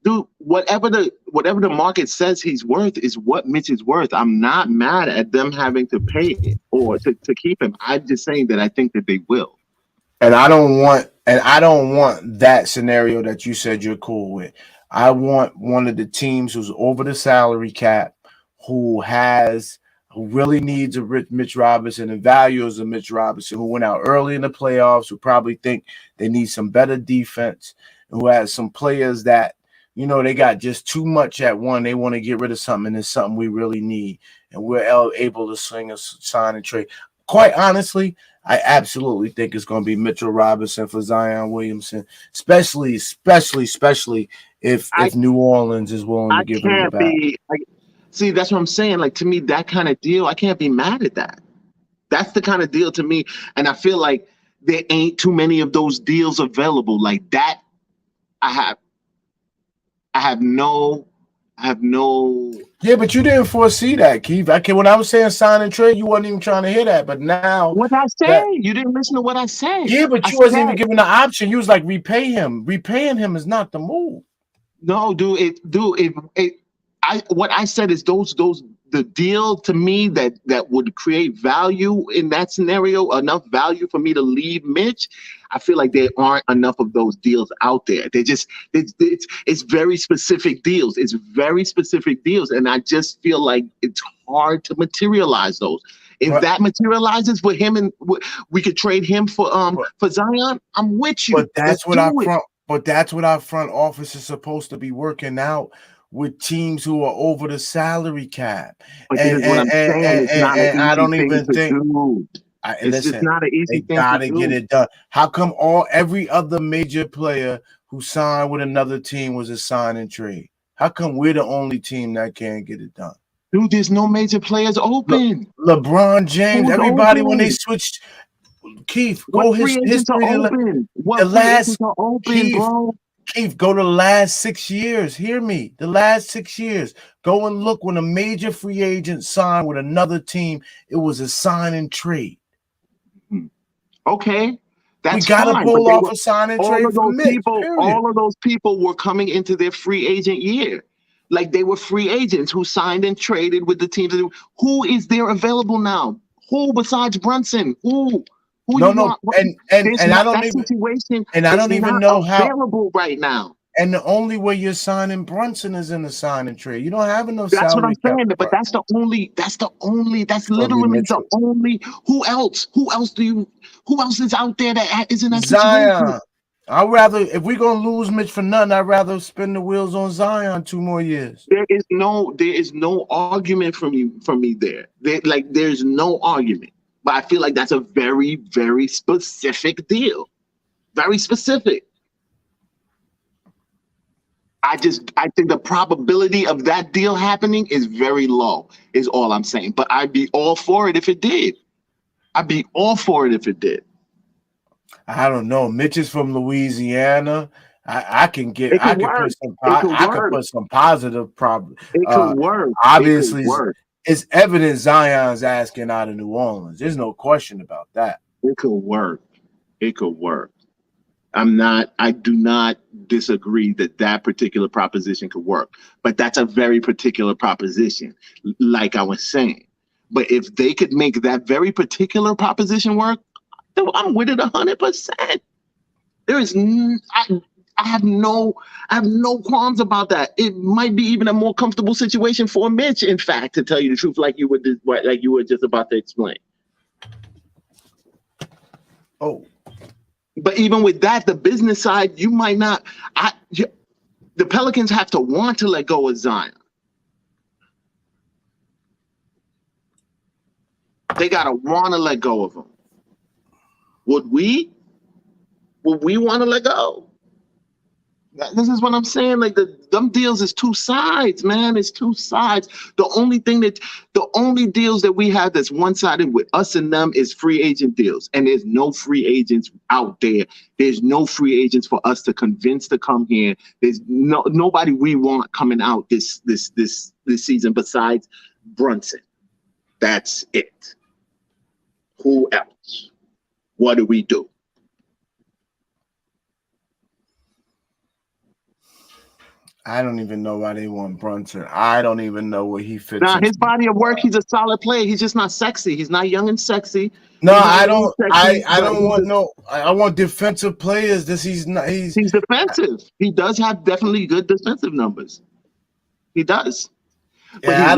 dude, whatever the market says he's worth is what Mitch is worth. I'm not mad at them having to pay it or to keep him. I'm just saying that I think that they will. And I don't want that scenario that you said you're cool with. I want one of the teams who's over the salary cap, who really needs a Mitch Robinson and values a Mitch Robinson, who went out early in the playoffs, who probably think they need some better defense, who has some players that, they got just too much at one. They want to get rid of something, and it's something we really need. And we're able to swing a sign and trade. Quite honestly, I absolutely think it's going to be Mitchell Robinson for Zion Williamson, especially if New Orleans is willing to give him the back. See, that's what I'm saying. Like, to me, that kind of deal, I can't be mad at that. That's the kind of deal to me. And I feel like there ain't too many of those deals available like that. I have no. Yeah, but you didn't foresee that, Keith. When I was saying sign and trade, you wasn't even trying to hear that. But now, what I said, you didn't listen to what I said. Yeah, but you wasn't even given the option. You was like, repay him. Repaying him is not the move. No, what I said is the deal to me that would create value in that scenario, enough value for me to leave Mitch. I feel like there aren't enough of those deals out there. It's very specific deals. It's very specific deals. And I just feel like it's hard to materialize those. If that materializes with him and we could trade him for Zion, I'm with you. But that's what our front office is supposed to be working out with teams who are over the salary cap. And I don't even think it's just not an easy thing to do. Get it done. How come every other major player who signed with another team was a sign and trade? How come we're the only team that can't get it done? Dude, there's no major players open. LeBron James, everybody when they switched. Keith, go his history. The last are open, bro. Keith, go to the last 6 years. Hear me. The last 6 years. Go and look when a major free agent signed with another team. It was a sign and trade. Okay. That's we got to pull off a sign and trade for Mitch, all of those people were coming into their free agent year. Like they were free agents who signed and traded with the teams. Who is there available now? Who besides Brunson? Who and I don't even know how available right now. And the only way you're signing Brunson is in the sign and trade. You don't have enough. That's what I'm saying. But that's literally the only. Who else is out there that is in that Zion. Situation? If we're gonna lose Mitch for nothing, I'd rather spin the wheels on Zion 2 more years. There is no argument from me there. There's no argument. But I feel like that's a very, very specific deal. Very specific. I think the probability of that deal happening is very low, is all I'm saying. But I'd be all for it if it did. I don't know. Mitch is from Louisiana. I can get. It I could can work. put some. It could I can work. put some positive problem. It could work. It could Obviously, work. it's evident Zion's asking out of New Orleans. There's no question about that. It could work. It could work. I do not disagree that that particular proposition could work, but that's a very particular proposition, like I was saying. But if they could make that very particular proposition work, then I'm with it 100%. There is, I have no qualms about that. It might be even a more comfortable situation for Mitch, in fact, to tell you the truth, like you were just about to explain. Oh. But even with that, the business side, you might not. The Pelicans have to want to let go of Zion. They gotta want to let go of him. Would we want to let go? This is what I'm saying. Like them deals is two sides, man. It's two sides. The only deals that we have that's one-sided with us and them is free agent deals. And there's no free agents out there. There's no free agents for us to convince to come here. There's nobody we want coming out this season besides Brunson. That's it. Who else? What do we do? I don't even know why they want Brunson. I don't even know where he fits. Now, his body of work, he's a solid player. He's just not sexy. He's not young and sexy. No, I don't. I don't want no. I want defensive players. He's defensive. He does have definitely good defensive numbers. He does. But yeah,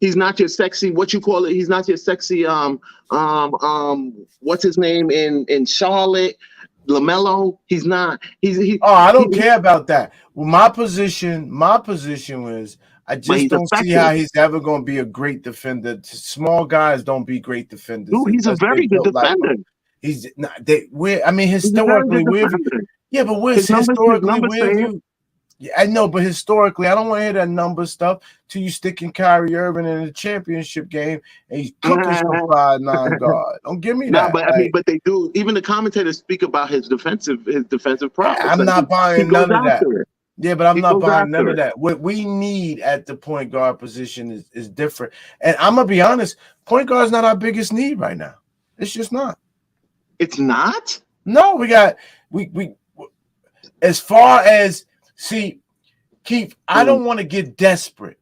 he's not your sexy. What you call it? He's not your sexy. What's his name in Charlotte? LaMelo, he's not. I don't care about that. Well, my position was I just don't see how he's ever going to be a great defender. Small guys don't be great defenders. Dude, he's a very good defender. He's not. Historically, Yeah, I know, but historically, I don't want to hear that number stuff till you sticking Kyrie Irving in the championship game and he's cooking some 5'9" guard. Don't give me that. But they do. Even the commentators speak about his defensive prowess. I'm not buying none of that. Yeah, but I'm not buying none of that. What we need at the point guard position is different. And I'm gonna be honest, point guard is not our biggest need right now. It's just not. It's not? No, we as far as see, Keith, I don't want to get desperate.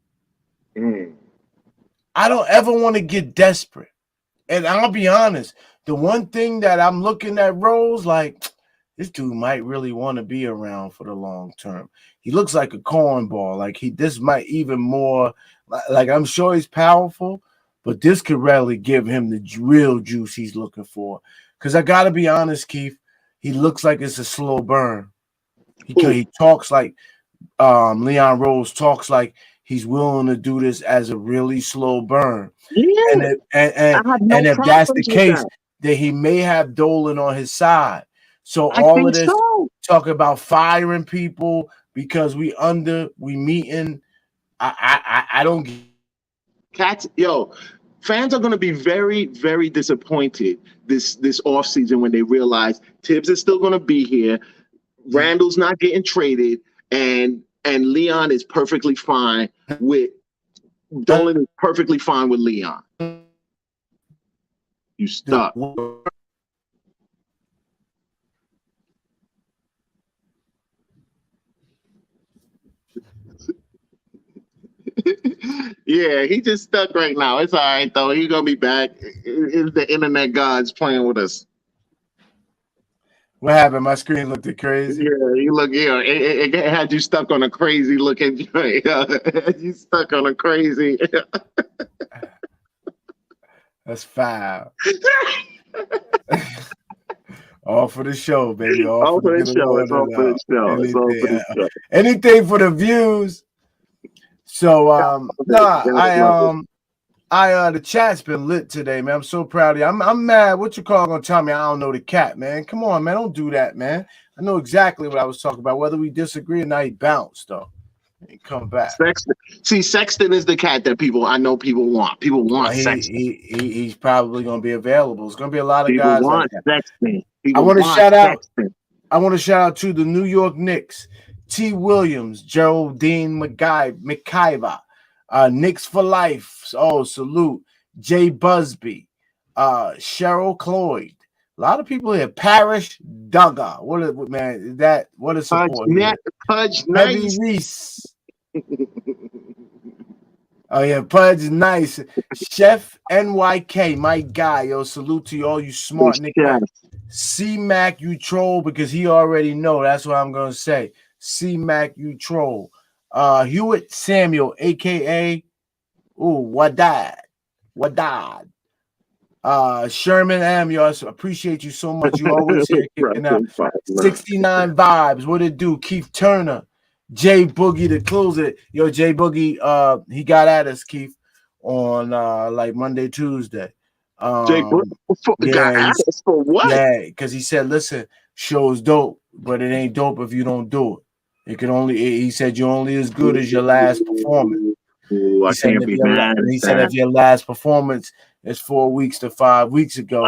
I don't ever want to get desperate. And I'll be honest, the one thing that I'm looking at Rose, like, this dude might really want to be around for the long term. He looks like a cornball. Like this might even more, like I'm sure he's powerful, but this could really give him the real juice he's looking for. Because I got to be honest, Keith, he looks like it's a slow burn. He talks like Leon Rose talks like he's willing to do this as a really slow burn. Yeah. And if that's the case, then he may have Dolan on his side. So all of this talk about firing people because we meeting. I don't. Cats, fans are going to be very, very disappointed this offseason when they realize Tibbs is still going to be here. Randall's not getting traded, and Leon is perfectly fine with Dolan is perfectly fine with Leon. You stuck. Yeah, he just stuck right now. It's all right though. He's gonna be back. It's the internet gods playing with us. What happened? My screen looked crazy. Yeah, you look. Yeah, it had you stuck on a crazy looking joint. You stuck on a crazy. That's foul. All for the show, baby. All for the show. It's all for the show. It's all for the show. Anything for the views. So the chat's been lit today, man. I'm so proud of you. I'm mad. What you gonna tell me? I don't know the cat, man. Come on, man. Don't do that, man. I know exactly what I was talking about. Whether we disagree or not, he bounced though. And come back. Sexton is the cat that people want. People want Sexton. He's probably gonna be available. It's gonna be a lot of people guys want like that. Sexton. I want to shout out. I want to shout out to the New York Knicks, T. Williams, Geraldine McIver, Knicks for Life. Oh, salute. Jay Busby, Cheryl Cloyd. A lot of people here. Parish Duggar. What a support here. Pudge Heavy nice. Reese. Oh yeah, Pudge is nice. Chef NYK, my guy. Yo, salute to you, all you smart niggas. C-Mac, you troll because he already know. That's what I'm gonna say. C-Mac, you troll. Hewitt Samuel, aka what died? Sherman M, y'all appreciate you so much. You always here kicking out. 69 vibes. What it do? Keith Turner, Jay Boogie to close it. Yo, Jay Boogie, he got at us, Keith, on like Monday, Tuesday. Jay Boogie got at us for what? Yeah, because he said, listen, show's dope, but it ain't dope if you don't do it. It can only. He said you're only as good as your last performance. Ooh, I can't be mad. He said if your last performance is 4 weeks to 5 weeks ago,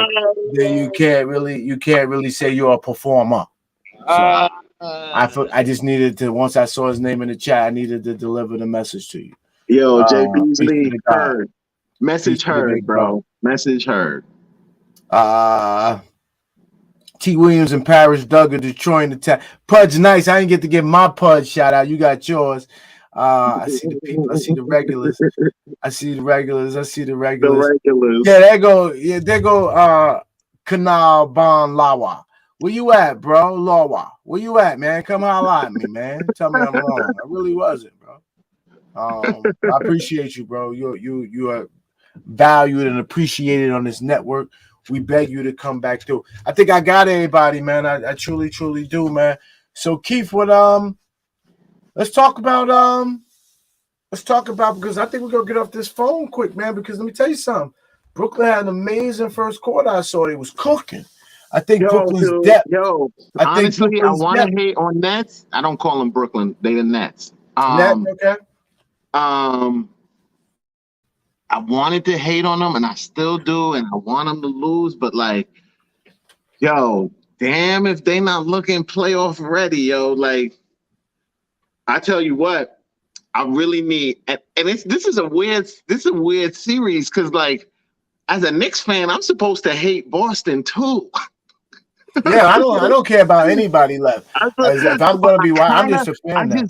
then you can't really say you're a performer. So I just needed to, once I saw his name in the chat, I needed to deliver the message to you. Yo, Jay Beasley heard. Message heard, bro. Message heard. T. Williams and Parish Duggar destroying the tag. Pudge nice. I didn't get to give my Pudge shout out. You got yours. I see the people. I see the regulars. Yeah, there go. Yeah, there go. Kanal Bon Lawa. Where you at, bro? Lawa. Where you at, man? Come holla at me, man. Tell me I'm wrong. I really wasn't, bro. I appreciate you, bro. You are valued and appreciated on this network. We beg you to come back through. I think I got everybody, man. I truly do, man. So Keith, what let's talk about because I think we're gonna get off this phone quick, man. Because let me tell you something. Brooklyn had an amazing first quarter. I saw they was cooking. I think Brooklyn's depth. Honestly, I want to hate on Nets. I don't call them Brooklyn. They the Nets. Okay. I wanted to hate on them, and I still do, and I want them to lose. But like, yo, damn, if they not looking playoff ready, yo, like, I tell you what, I really need, and this is a weird series because like, as a Knicks fan, I'm supposed to hate Boston too. Yeah, I don't care about anybody left. If I'm gonna be, I'm just a fan.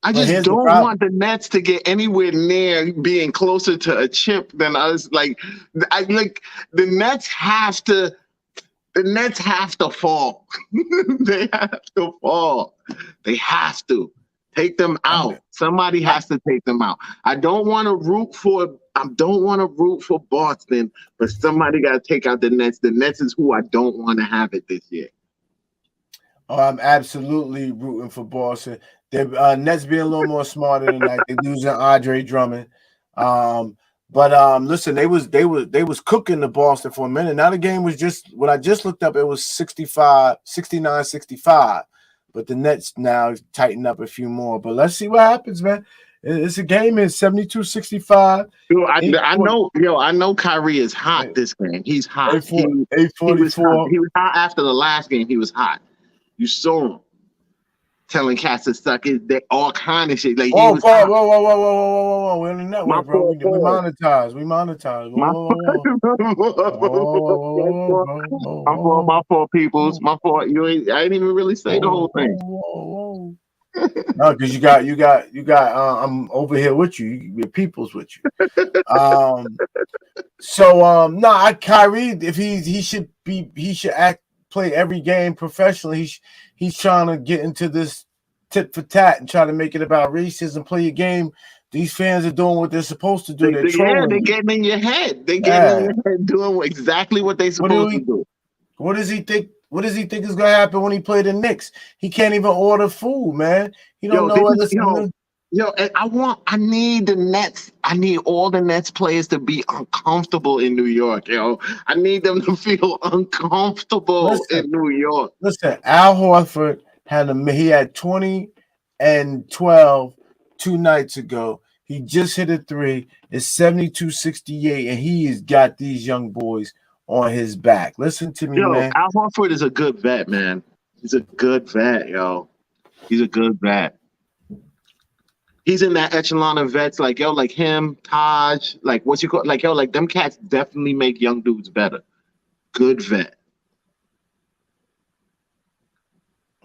I just don't want the Nets to get anywhere near being closer to a chip than us. Like, the Nets have to. The Nets have to fall. They have to fall. They have to take them out. Somebody has to take them out. I don't want to root for Boston, but somebody got to take out the Nets. The Nets is who I don't want to have it this year. Oh, I'm absolutely rooting for Boston. The Nets being a little more smarter than that. They're losing Andre Drummond. But listen, they was cooking the Boston for a minute. Now the game was just, when I just looked up, it was 69-65. But the Nets now tighten up a few more. But let's see what happens, man. It's a game. It's 72-65. I know Kyrie is hot this game. He's hot. 844. He was hot after the last game. He was hot. You saw him telling cats to suck it. They all kind of shit. Like, whoa. We're on the network, bro. We monetize. My fault, peoples. My fault. I didn't even really say the whole thing. No, because you got. I'm over here with you. Your people's with you. Kyrie, if he should play every game professionally. He's trying to get into this tit for tat and try to make it about racism and play a game. These fans are doing what they're supposed to do. They're getting in your head. They're getting in your head doing exactly what they're supposed to do. What does he think? What does he think is gonna happen when he play the Knicks? He can't even order food, man. He don't know what to. I need the Nets. I need all the Nets players to be uncomfortable in New York, yo. I need them to feel uncomfortable in New York. Listen, Al Horford he had 20 and 12 2 nights ago. He just hit a 3. It's 72-68, and he has got these young boys on his back. Listen to me, man. Al Horford is a good vet, man. He's a good vet, yo. He's a good vet. He's in that echelon of vets, like yo, like him, Taj, like what's you call, like yo, like them cats definitely make young dudes better. Good vet.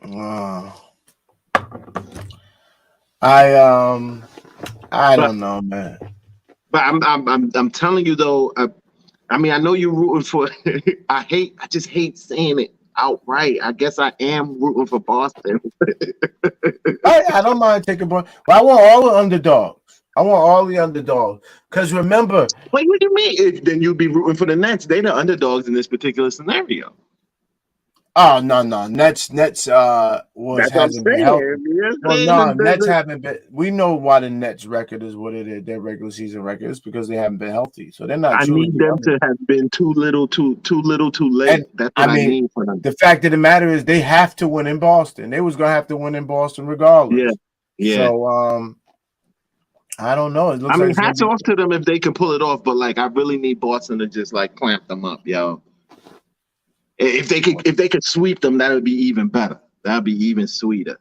Uh, I I But don't know, man. I'm telling you though. I mean, I know you're rooting for. I just hate saying it outright. I guess I am rooting for Boston. I don't mind taking point. But I want all the underdogs. I want all the underdogs. Because remember, Wait, what do you mean? Then you'd be rooting for the Nets. They're the underdogs in this particular scenario. oh no, Nets was That's what I'm hasn't been healthy. saying. You're Well, saying no, Nets that haven't been. We know why the Nets record is what it is. Their regular season record is because they haven't been healthy. So they're not I truly need the them to underdog. have been too little, too And late. That's I what I mean, need for them. the fact of the matter is they have to win in Boston. They was gonna have to win in Boston Yeah, regardless. yeah. So I don't know. It I looks like mean, it's gonna hats be. off to them if they can pull it off. But like, I really need Boston to just like clamp them up, yo. If they could sweep them, that would be even better. That would be even sweeter.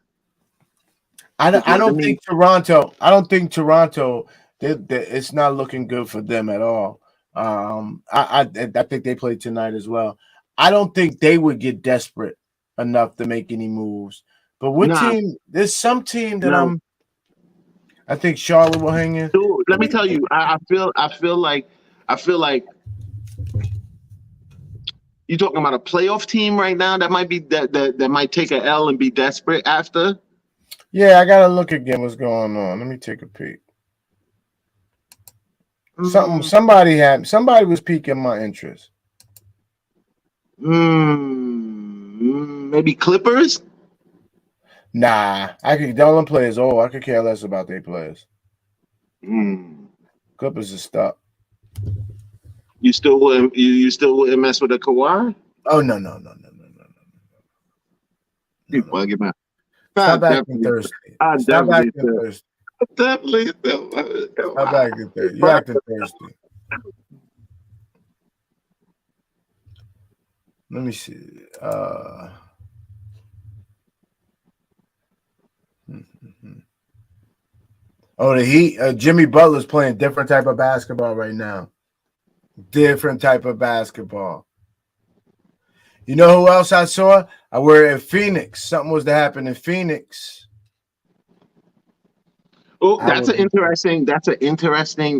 I I don't mean, think Toronto. I don't think Toronto. It's not looking good for them at all. I think they played tonight as well. I don't think they would get desperate enough to make any moves. But what nah, team? There's some team that no. I think Charlotte will hang in. Dude, let me tell you, I feel like you talking about a playoff team right now that might be that might take a L and be desperate after. Yeah, I gotta look again. What's going on? Let me take a peek. Mm, Somebody was piquing my interest. maybe Clippers. Nah, I could. All them players. Oh, I could care less about their players. Mm. Clippers is stuck. You still wouldn't mess with a Kawhi? Oh no. You bugging out. I Stop acting definitely, thirsty. I Stop definitely acting still, thirsty. definitely still. Stop Kawhi. acting thirsty. You acting thirsty. Let me see. Oh, the Heat. Jimmy Butler's playing different type of basketball right now. Different type of basketball. You know who else I saw? I were in Phoenix. Something was to happen in Phoenix. Oh, I would be.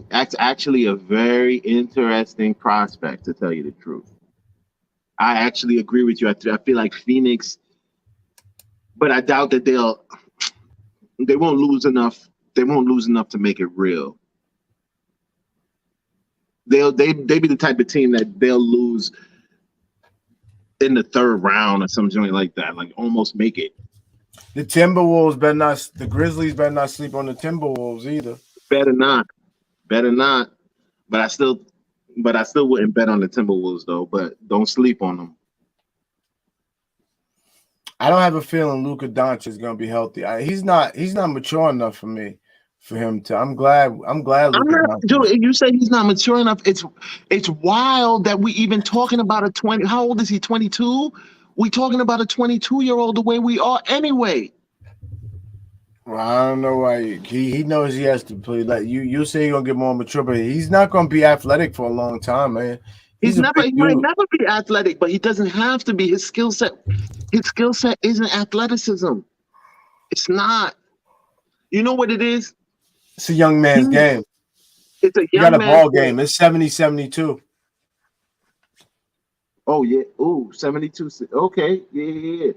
That's actually a very interesting prospect, to tell you the truth. I actually agree with you. I feel like Phoenix, but I doubt that they won't lose enough. They won't lose enough to make it real. They be the type of team that they'll lose in the third round or something like that, like almost make it. The Timberwolves better not. The Grizzlies better not sleep on the Timberwolves either. Better not, better not. But I still wouldn't bet on the Timberwolves though. But don't sleep on them. I don't have a feeling Luka Doncic is going to be healthy. He's not. He's not mature enough for me. For him to. I'm glad. I'm glad I'm Luka not, Doncic. dude. You say he's not mature enough. It's wild that we even talking about a 20. How old is he? 22. We talking about a 22-year-old the way we are anyway. Well, I don't know why he knows he has to play. Like you say, he's gonna get more mature, but he's not gonna be athletic for a long time, man. He's a He big might dude. never be athletic, but he doesn't have to be. His skill set isn't athleticism. It's not. You know what it is? It's a young He, man's game. it's a He got young a man's ball game. game. It's 70-72. Oh yeah. Ooh, 72. Okay. Yeah.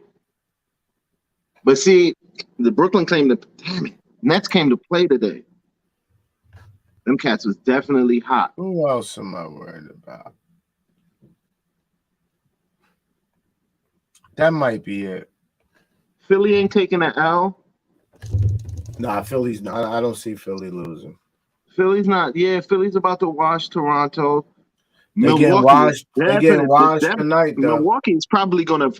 But see, the Brooklyn came to damn it. Nets came to play today. Them cats was definitely hot. Who else am I worried about? That might be it. Philly ain't taking an L. Nah, Philly's not. I don't see Philly losing. Philly's not. Yeah, Philly's about to wash Toronto. They getting Milwaukee is washed. They getting washed tonight, though. Milwaukee is probably gonna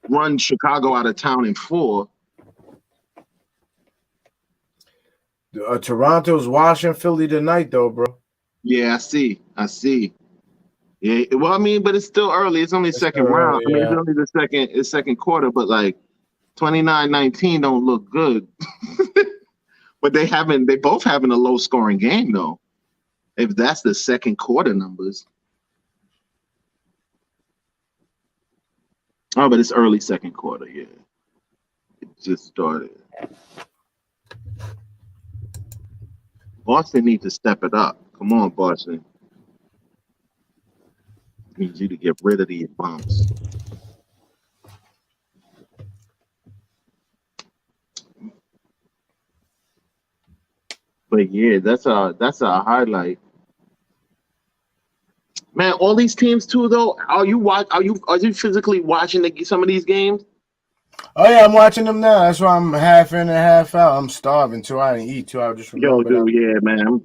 run Chicago out of town in 4. Toronto's washing Philly tonight, though, bro. Yeah, I see. Yeah, well, I mean, but it's still early. It's only It's second round. I mean, it's yeah. only the second quarter, but like 29-19 don't look good. But they both having a low scoring game though. If that's the second quarter numbers. Oh, but it's early second quarter, yeah. It just started. Boston needs to step it up. Come on, Boston. Needs you to get rid of these bumps. But yeah, that's a highlight. Man, all these teams too though. Are you physically watching some of these games? Oh yeah, I'm watching them now. That's why I'm half in and half out. I'm starving too. I didn't eat too. I just Yo, remembered. dude, yeah, man, I'm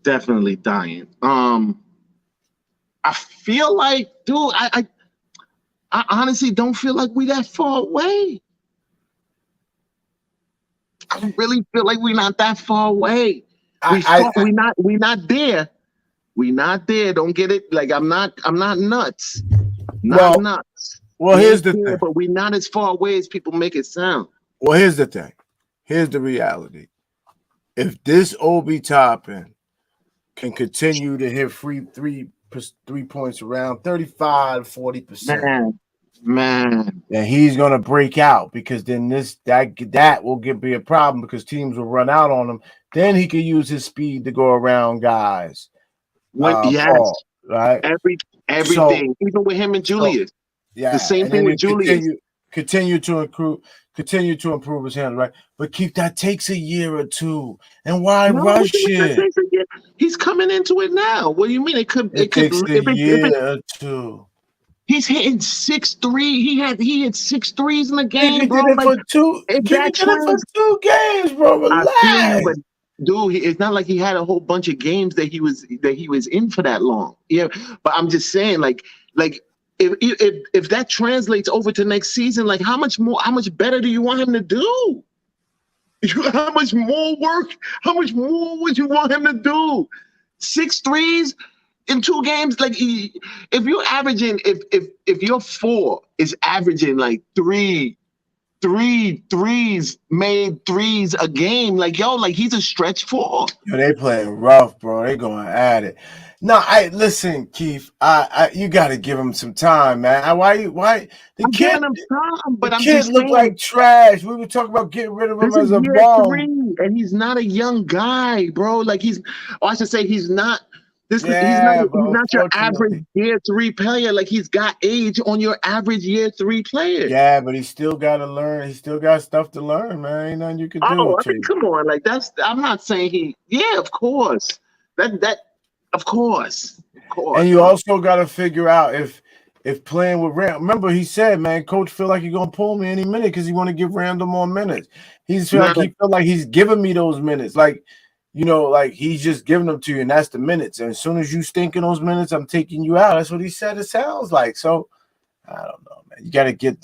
definitely dying. I feel like, dude, I honestly don't feel like we that far away. I really feel like we're not that far away. We're not there. We not there. Don't get it. Like I'm not nuts. Not nuts. Well, here's the thing. But we're not as far away as people make it sound. Well, here's the thing. Here's the reality. If this Obi Toppin can continue to hit free three points around 35-40%, man, then he's gonna break out, because then that will be a problem, because teams will run out on him. Then he can use his speed to go around guys. Yes, Paul, right? Everything, even with him and Julius. Yeah, the same thing with Julius. Continue to improve his hands, right? But Keith, that takes a year or two. And why rush it? He's coming into it now. What do you mean? It takes a year or two. He's hitting 6'3". He hit 6 threes in the game, bro. Did it for two. Did it for 2 games, bro. Relax. I feel you, but dude, it's not like he had a whole bunch of games that he was in for that long. Yeah, but I'm just saying, like if that translates over to next season, like how much better do you want him to do? How much more work? How much more would you want him to do? 6 threes in 2 games? Like if you're averaging, if your 4 is averaging like three threes, made threes a game, like yo, like he's a stretch 4. Yo, they playing rough, bro. They going at it. No, listen, Keith. You got to give him some time, man. Why the I'm kid? giving him time, but I'm kid just look saying, like trash. We were talking about getting rid of him as a bum, and he's not a young guy, bro. Like I should say he's not. He's not your average year 3 player. Like he's got age on your average year 3 player. Yeah, but he still got to learn. He still got stuff to learn, man. Ain't nothing you can do. Oh, I mean, come on, like I'm not saying he. Yeah, of course. Of course. And you also got to figure out if playing with Randall. Remember, he said, man, coach feel like he's gonna pull me any minute because he want to give Randall more minutes. He feel like he's giving me those minutes, like. Like he's just giving them to you, and that's the minutes. And as soon as you stink in those minutes, I'm taking you out. That's what he said. It sounds like. So I don't know, man. You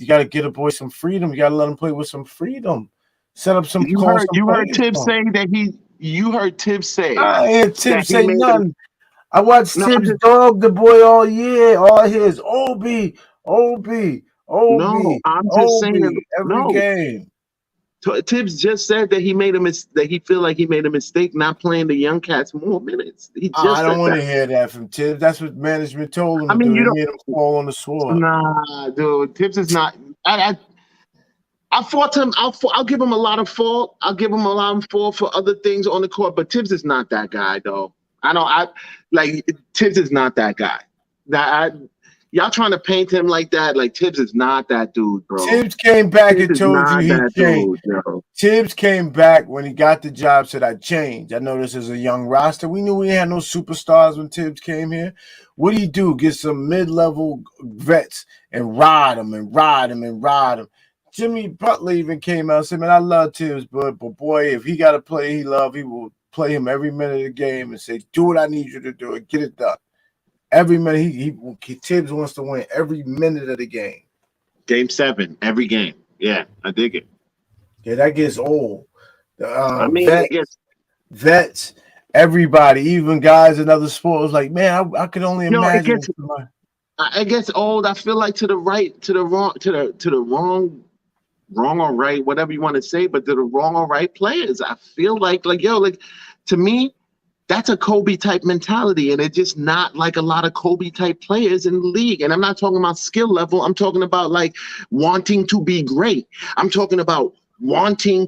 gotta get a boy some freedom. You gotta let him play with some freedom. Set up some. You heard Tibbs saying that You heard Tibbs say. I hear Tibbs say nothing. I watched Tibbs dog the boy all year. All his Obi. No, I'm just saying every game. Tibbs just said that he feel like he made a mistake not playing the young cats more minutes. I don't want to hear that from Tibbs. That's what management told him. He made him fall on the sword. Nah, dude, Tibbs is not. I fought him. I'll give him a lot of fault. I'll give him a lot of fault for other things on the court, but Tibbs is not that guy, though. Tibbs is not that guy. Y'all trying to paint him like that? Like Tibbs is not that dude, bro. Tibbs came back and told you he changed. Tibbs came back when he got the job, said I changed. I know this is a young roster. We knew we had no superstars when Tibbs came here. What do you do? Get some mid-level vets and ride them. Jimmy Butler even came out and said, man, I love Tibbs, but boy, if he got to play he will play him every minute of the game and say, do what I need you to do and get it done. Every minute Tibbs wants to win every minute of the game. Game 7, every game. Yeah, I dig it. Yeah, that gets old. Vets, everybody, even guys in other sports, like man, I could only imagine. I guess old. I feel like to the right, to the wrong, to the wrong or right, whatever you want to say, but to the wrong or right players. I feel like yo, like to me, that's a Kobe type mentality, and it's just not like a lot of Kobe type players in the league. And I'm not talking about skill level. I'm talking about like wanting to be great. I'm talking about wanting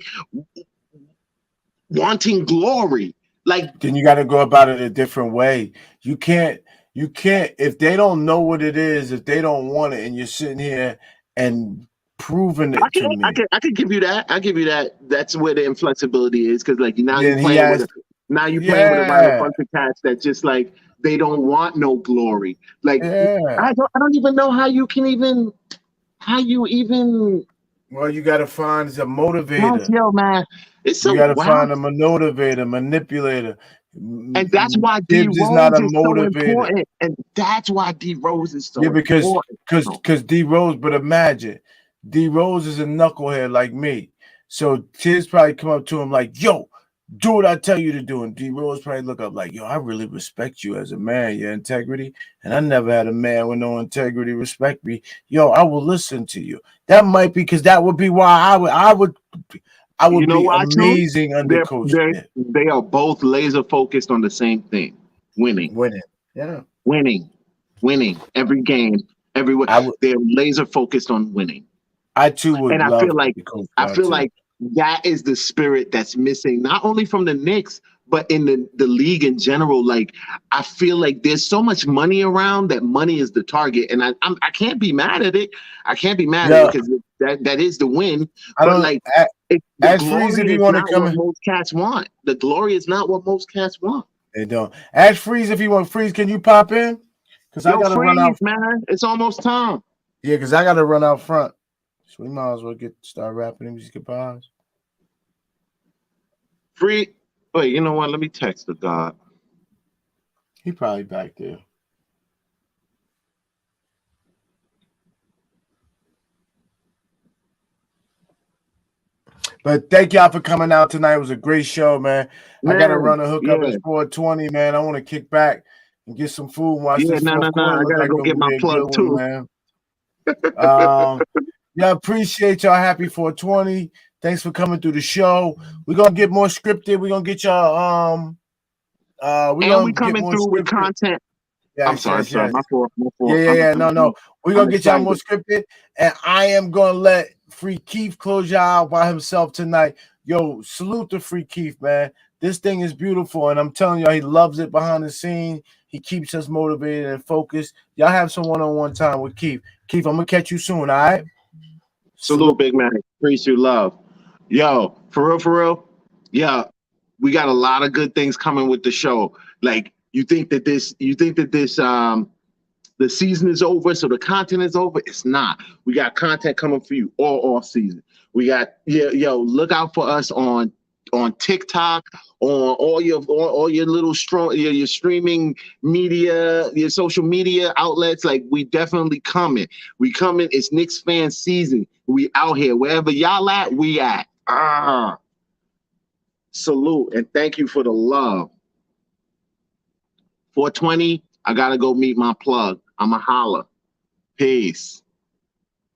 glory. Like Then you got to go about it a different way. You can't if they don't know what it is, if they don't want it, and you're sitting here and proving it to me. I can give you that. I give you that. That's where the inflexibility is, because like now Then you're he playing with has, it. Now you're playing with a yeah, bunch of cats that just like they don't want no glory. Like yeah. I don't even know how you even. Well, you got to find a motivator. Yo, man, it's You so got to wow. find a motivator, manipulator. And that's why D Gibbs is not Rose a is so motivator. important. And that's why D Rose is so Yeah, because important. D Rose. But imagine, D Rose is a knucklehead like me. So Tiz probably come up to him like, "Yo, do what I tell you to do," and D Rose probably look up like, "Yo, I really respect you as a man, your integrity, and I never had a man with no integrity respect me. Yo, I will listen to you." That might be because that would be why I You would know be why too? amazing under Coach Pitt. They are both laser focused on the same thing: winning, Winning. Yeah, winning, winning. Every game, everywhere. I would. They're laser focused on winning. I too would And love to be coached I by feel too. like that is the spirit that's missing, not only from the Knicks, but in the league in general. Like I feel like there's so much money around that money is the target, and I can't be mad at it. I can't be mad at Yeah, it because that is the win. I But don't. like the Ask Freeze glory if you is want to not come what in. most cats want. The glory is not what most cats want. They don't. Ask Freeze if you want. Freeze, can you pop in? Because I Yo, got to run out. freeze, man! It's almost time. Yeah, because I got to run out front. So we might as well start wrapping these goodbyes. Free. Wait, you know what? Let me text the God. He probably back there. But thank y'all for coming out tonight. It was a great show, man. I got to Man, run a hookup. yeah. It's 4:20, man. I want to kick back and get some food and watch this No. fourth quarter. I Look gotta like go it's get going to my be a plug good one, too. man. Yeah, appreciate y'all. Happy 420. Thanks for coming through the show. We're gonna get more scripted. We're gonna get y'all we're And we gonna get coming more through with scripted. content. I'm Yes, sorry, yes, yes. My fault. Yeah. No. We're I'm gonna get y'all excited. more scripted. And I am gonna let Free Keith close y'all out by himself tonight. Yo, salute to Free Keith, man. This thing is beautiful, and I'm telling y'all, he loves it behind the scene. He keeps us motivated and focused. Y'all have some one-on-one time with Keith. Keith, I'm gonna catch you soon, all right? Salute, big man. Appreciate you, love. Yo, for real. Yeah, we got a lot of good things coming with the show. Like you think that this the season is over, so the content is over. It's not. We got content coming for you all off season. We got look out for us on TikTok, on all your little strong your streaming media, your social media outlets. Like we definitely coming. We coming. It's Knicks fan season. We out here. Wherever y'all at, we at. Salute and thank you for the love. 420, I gotta go meet my plug. I'm a holler. Peace.